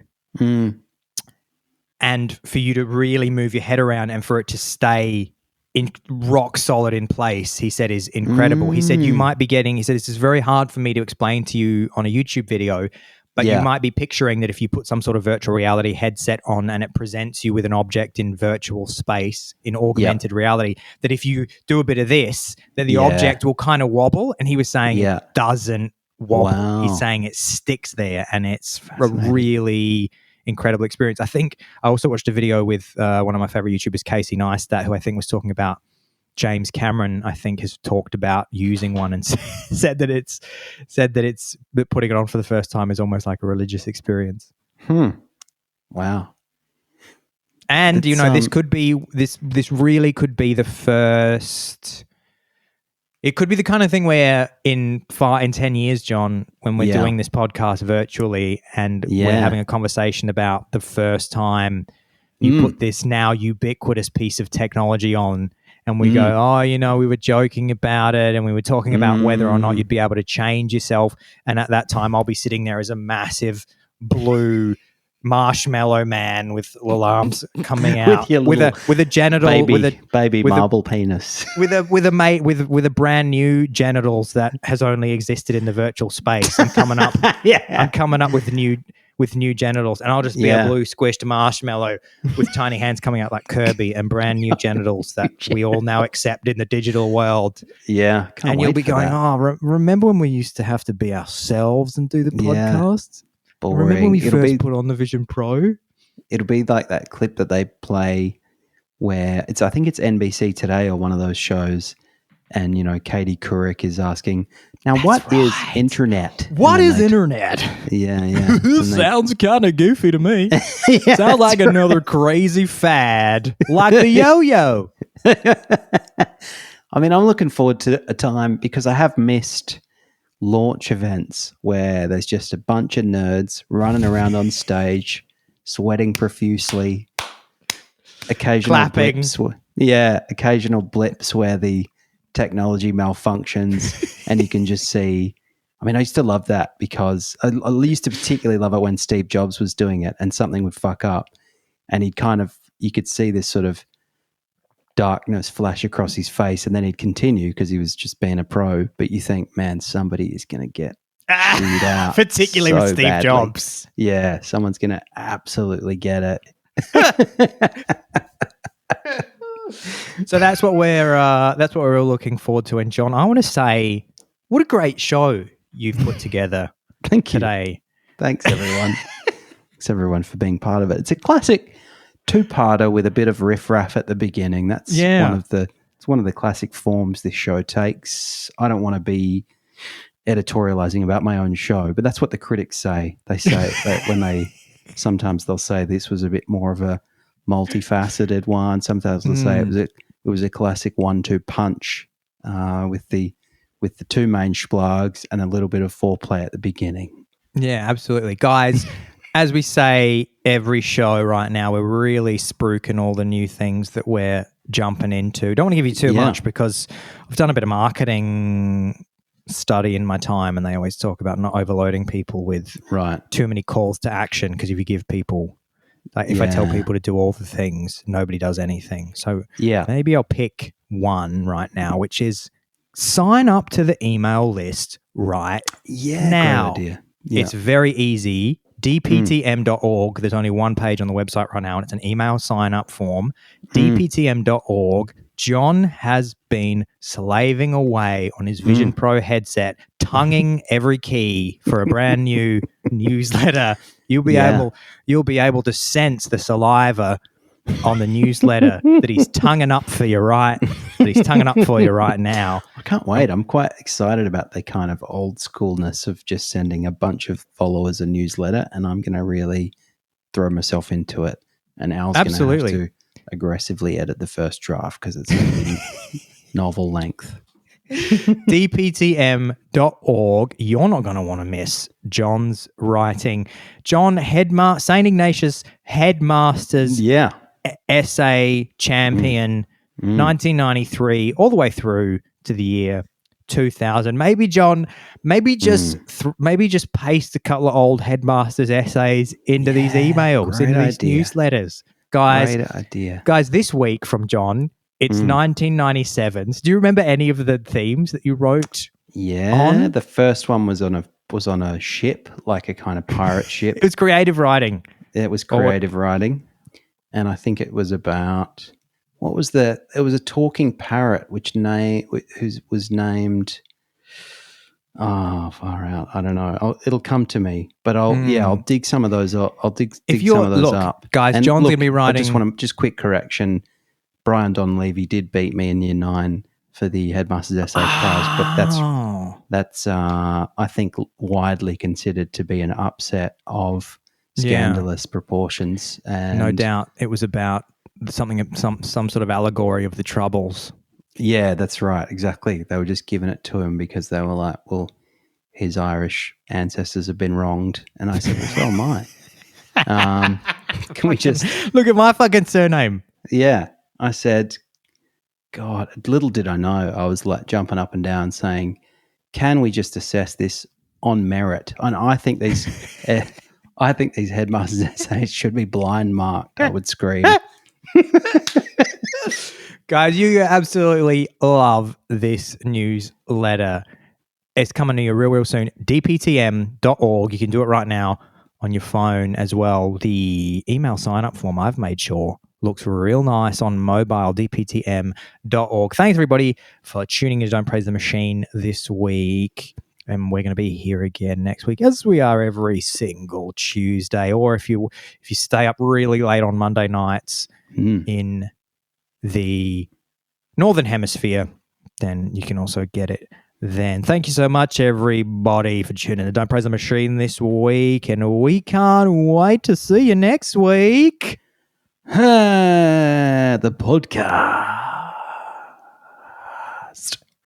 and for you to really move your head around and for it to stay in rock solid in place, he said, is incredible. He said, this is very hard for me to explain to you on a YouTube video, but you might be picturing that if you put some sort of virtual reality headset on and it presents you with an object in virtual space, in augmented reality, that if you do a bit of this, then the object will kind of wobble. And he was saying it doesn't wobble. Wow. He's saying it sticks there, and it's a really incredible experience. I think I also watched a video with one of my favorite YouTubers, Casey Neistat, who I think was talking about James Cameron, I think, has talked about using one and said that putting it on for the first time is almost like a religious experience. Wow. And this could be this really could be the first. It could be the kind of thing where in 10 years, John, when we're doing this podcast virtually and we're having a conversation about the first time you put this now ubiquitous piece of technology on, and we go, we were joking about it and we were talking about whether or not you'd be able to change yourself. And at that time, I'll be sitting there as a massive blue marshmallow man with little arms coming out with a genital baby marble penis with a brand new genitals that has only existed in the virtual space. I'm coming up I'm coming up with new genitals, and I'll just be a blue squished marshmallow with tiny hands coming out like Kirby and brand new genitals that we all now accept in the digital world. And you'll be going, remember when we used to have to be ourselves and do the podcasts? Boring. Remember when we first put on the Vision Pro? It'll be like that clip that they play where I think it's NBC Today or one of those shows, and Katie Couric is asking, now what is internet? What is internet? Yeah. Sounds kind of goofy to me. Sounds like another crazy fad, like the yo-yo. I mean, I'm looking forward to a time, because I have missed launch events where there's just a bunch of nerds running around on stage, sweating profusely, occasional clapping. Occasional blips where the technology malfunctions and you can just see. I mean, I used to love that because I used to particularly love it when Steve Jobs was doing it and something would fuck up and you could see this sort of darkness flash across his face, and then he'd continue because he was just being a pro. But you think, man, somebody is going to get chewed out, particularly with Steve badly. Jobs. Yeah, someone's going to absolutely get it. So that's what we're all looking forward to. And John, I want to say, what a great show you've put together. Thank you. Today. Thanks, everyone. Thanks, everyone, for being part of it. It's a classic two-parter with a bit of riff-raff at the beginning. That's one of the classic forms this show takes. I don't want to be editorializing about my own show, but that's what the critics say. They say that when sometimes they'll say this was a bit more of a multifaceted one. Sometimes they'll say it was a classic 1-2 punch with the two main splugs and a little bit of foreplay at the beginning. Yeah, absolutely. Guys, as we say every show right now, we're really spruiking all the new things that we're jumping into. Don't want to give you too much because I've done a bit of marketing study in my time, and they always talk about not overloading people with too many calls to action, because if you give people, if I tell people to do all the things, nobody does anything. So maybe I'll pick one right now, which is sign up to the email list now. Great idea. It's very easy. DPTM.org. There's only one page on the website right now, and it's an email sign-up form. DPTM.org. John has been slaving away on his Vision Pro headset, tonguing every key for a brand new newsletter. You'll be Yeah. able to sense the saliva on the newsletter that he's tonguing up for you right now. I can't wait. I'm quite excited about the kind of old schoolness of just sending a bunch of followers a newsletter, and I'm going to really throw myself into it. And Al's going to have to aggressively edit the first draft because it's going to be novel length. DPTM.org. You're not going to want to miss John's writing. John, St. Ignatius Headmasters essay champion, 1993, all the way through to the year 2000. Maybe, John, just paste a couple of old Headmasters essays into these emails, into these newsletters. Great idea. Guys, this week from John, it's 1997. So do you remember any of the themes that you wrote? Yeah, the first one was on a ship, like a kind of pirate ship. It was creative writing. It was creative writing, and I think it was about it was a talking parrot was named. Oh, far out! I don't know. It'll come to me, but I'll dig some of those. I'll dig some of those up, guys. And John's gonna be writing. I just quick correction. Brian Donlevy did beat me in year 9 for the Headmasters Essay Prize, but that's I think widely considered to be an upset of scandalous proportions. And no doubt, it was about some sort of allegory of the Troubles. Yeah, that's right. Exactly. They were just giving it to him because they were like, well, his Irish ancestors have been wronged, and I said, well, so am I. Can we just look at my fucking surname? Yeah. I said, God, little did I know I was like jumping up and down saying, can we just assess this on merit? And I think these Headmasters essays should be blind marked, I would scream. Guys, you absolutely love this newsletter. It's coming to you real soon. DPTM.org. You can do it right now on your phone as well. The email sign-up form, I've made sure, looks real nice on mobile, dptm.org. Thanks, everybody, for tuning in to Don't Praise the Machine this week. And we're going to be here again next week, as we are every single Tuesday. Or if you stay up really late on Monday nights in the Northern Hemisphere, then you can also get it then. Thank you so much, everybody, for tuning in to Don't Praise the Machine this week. And we can't wait to see you next week. The podcast.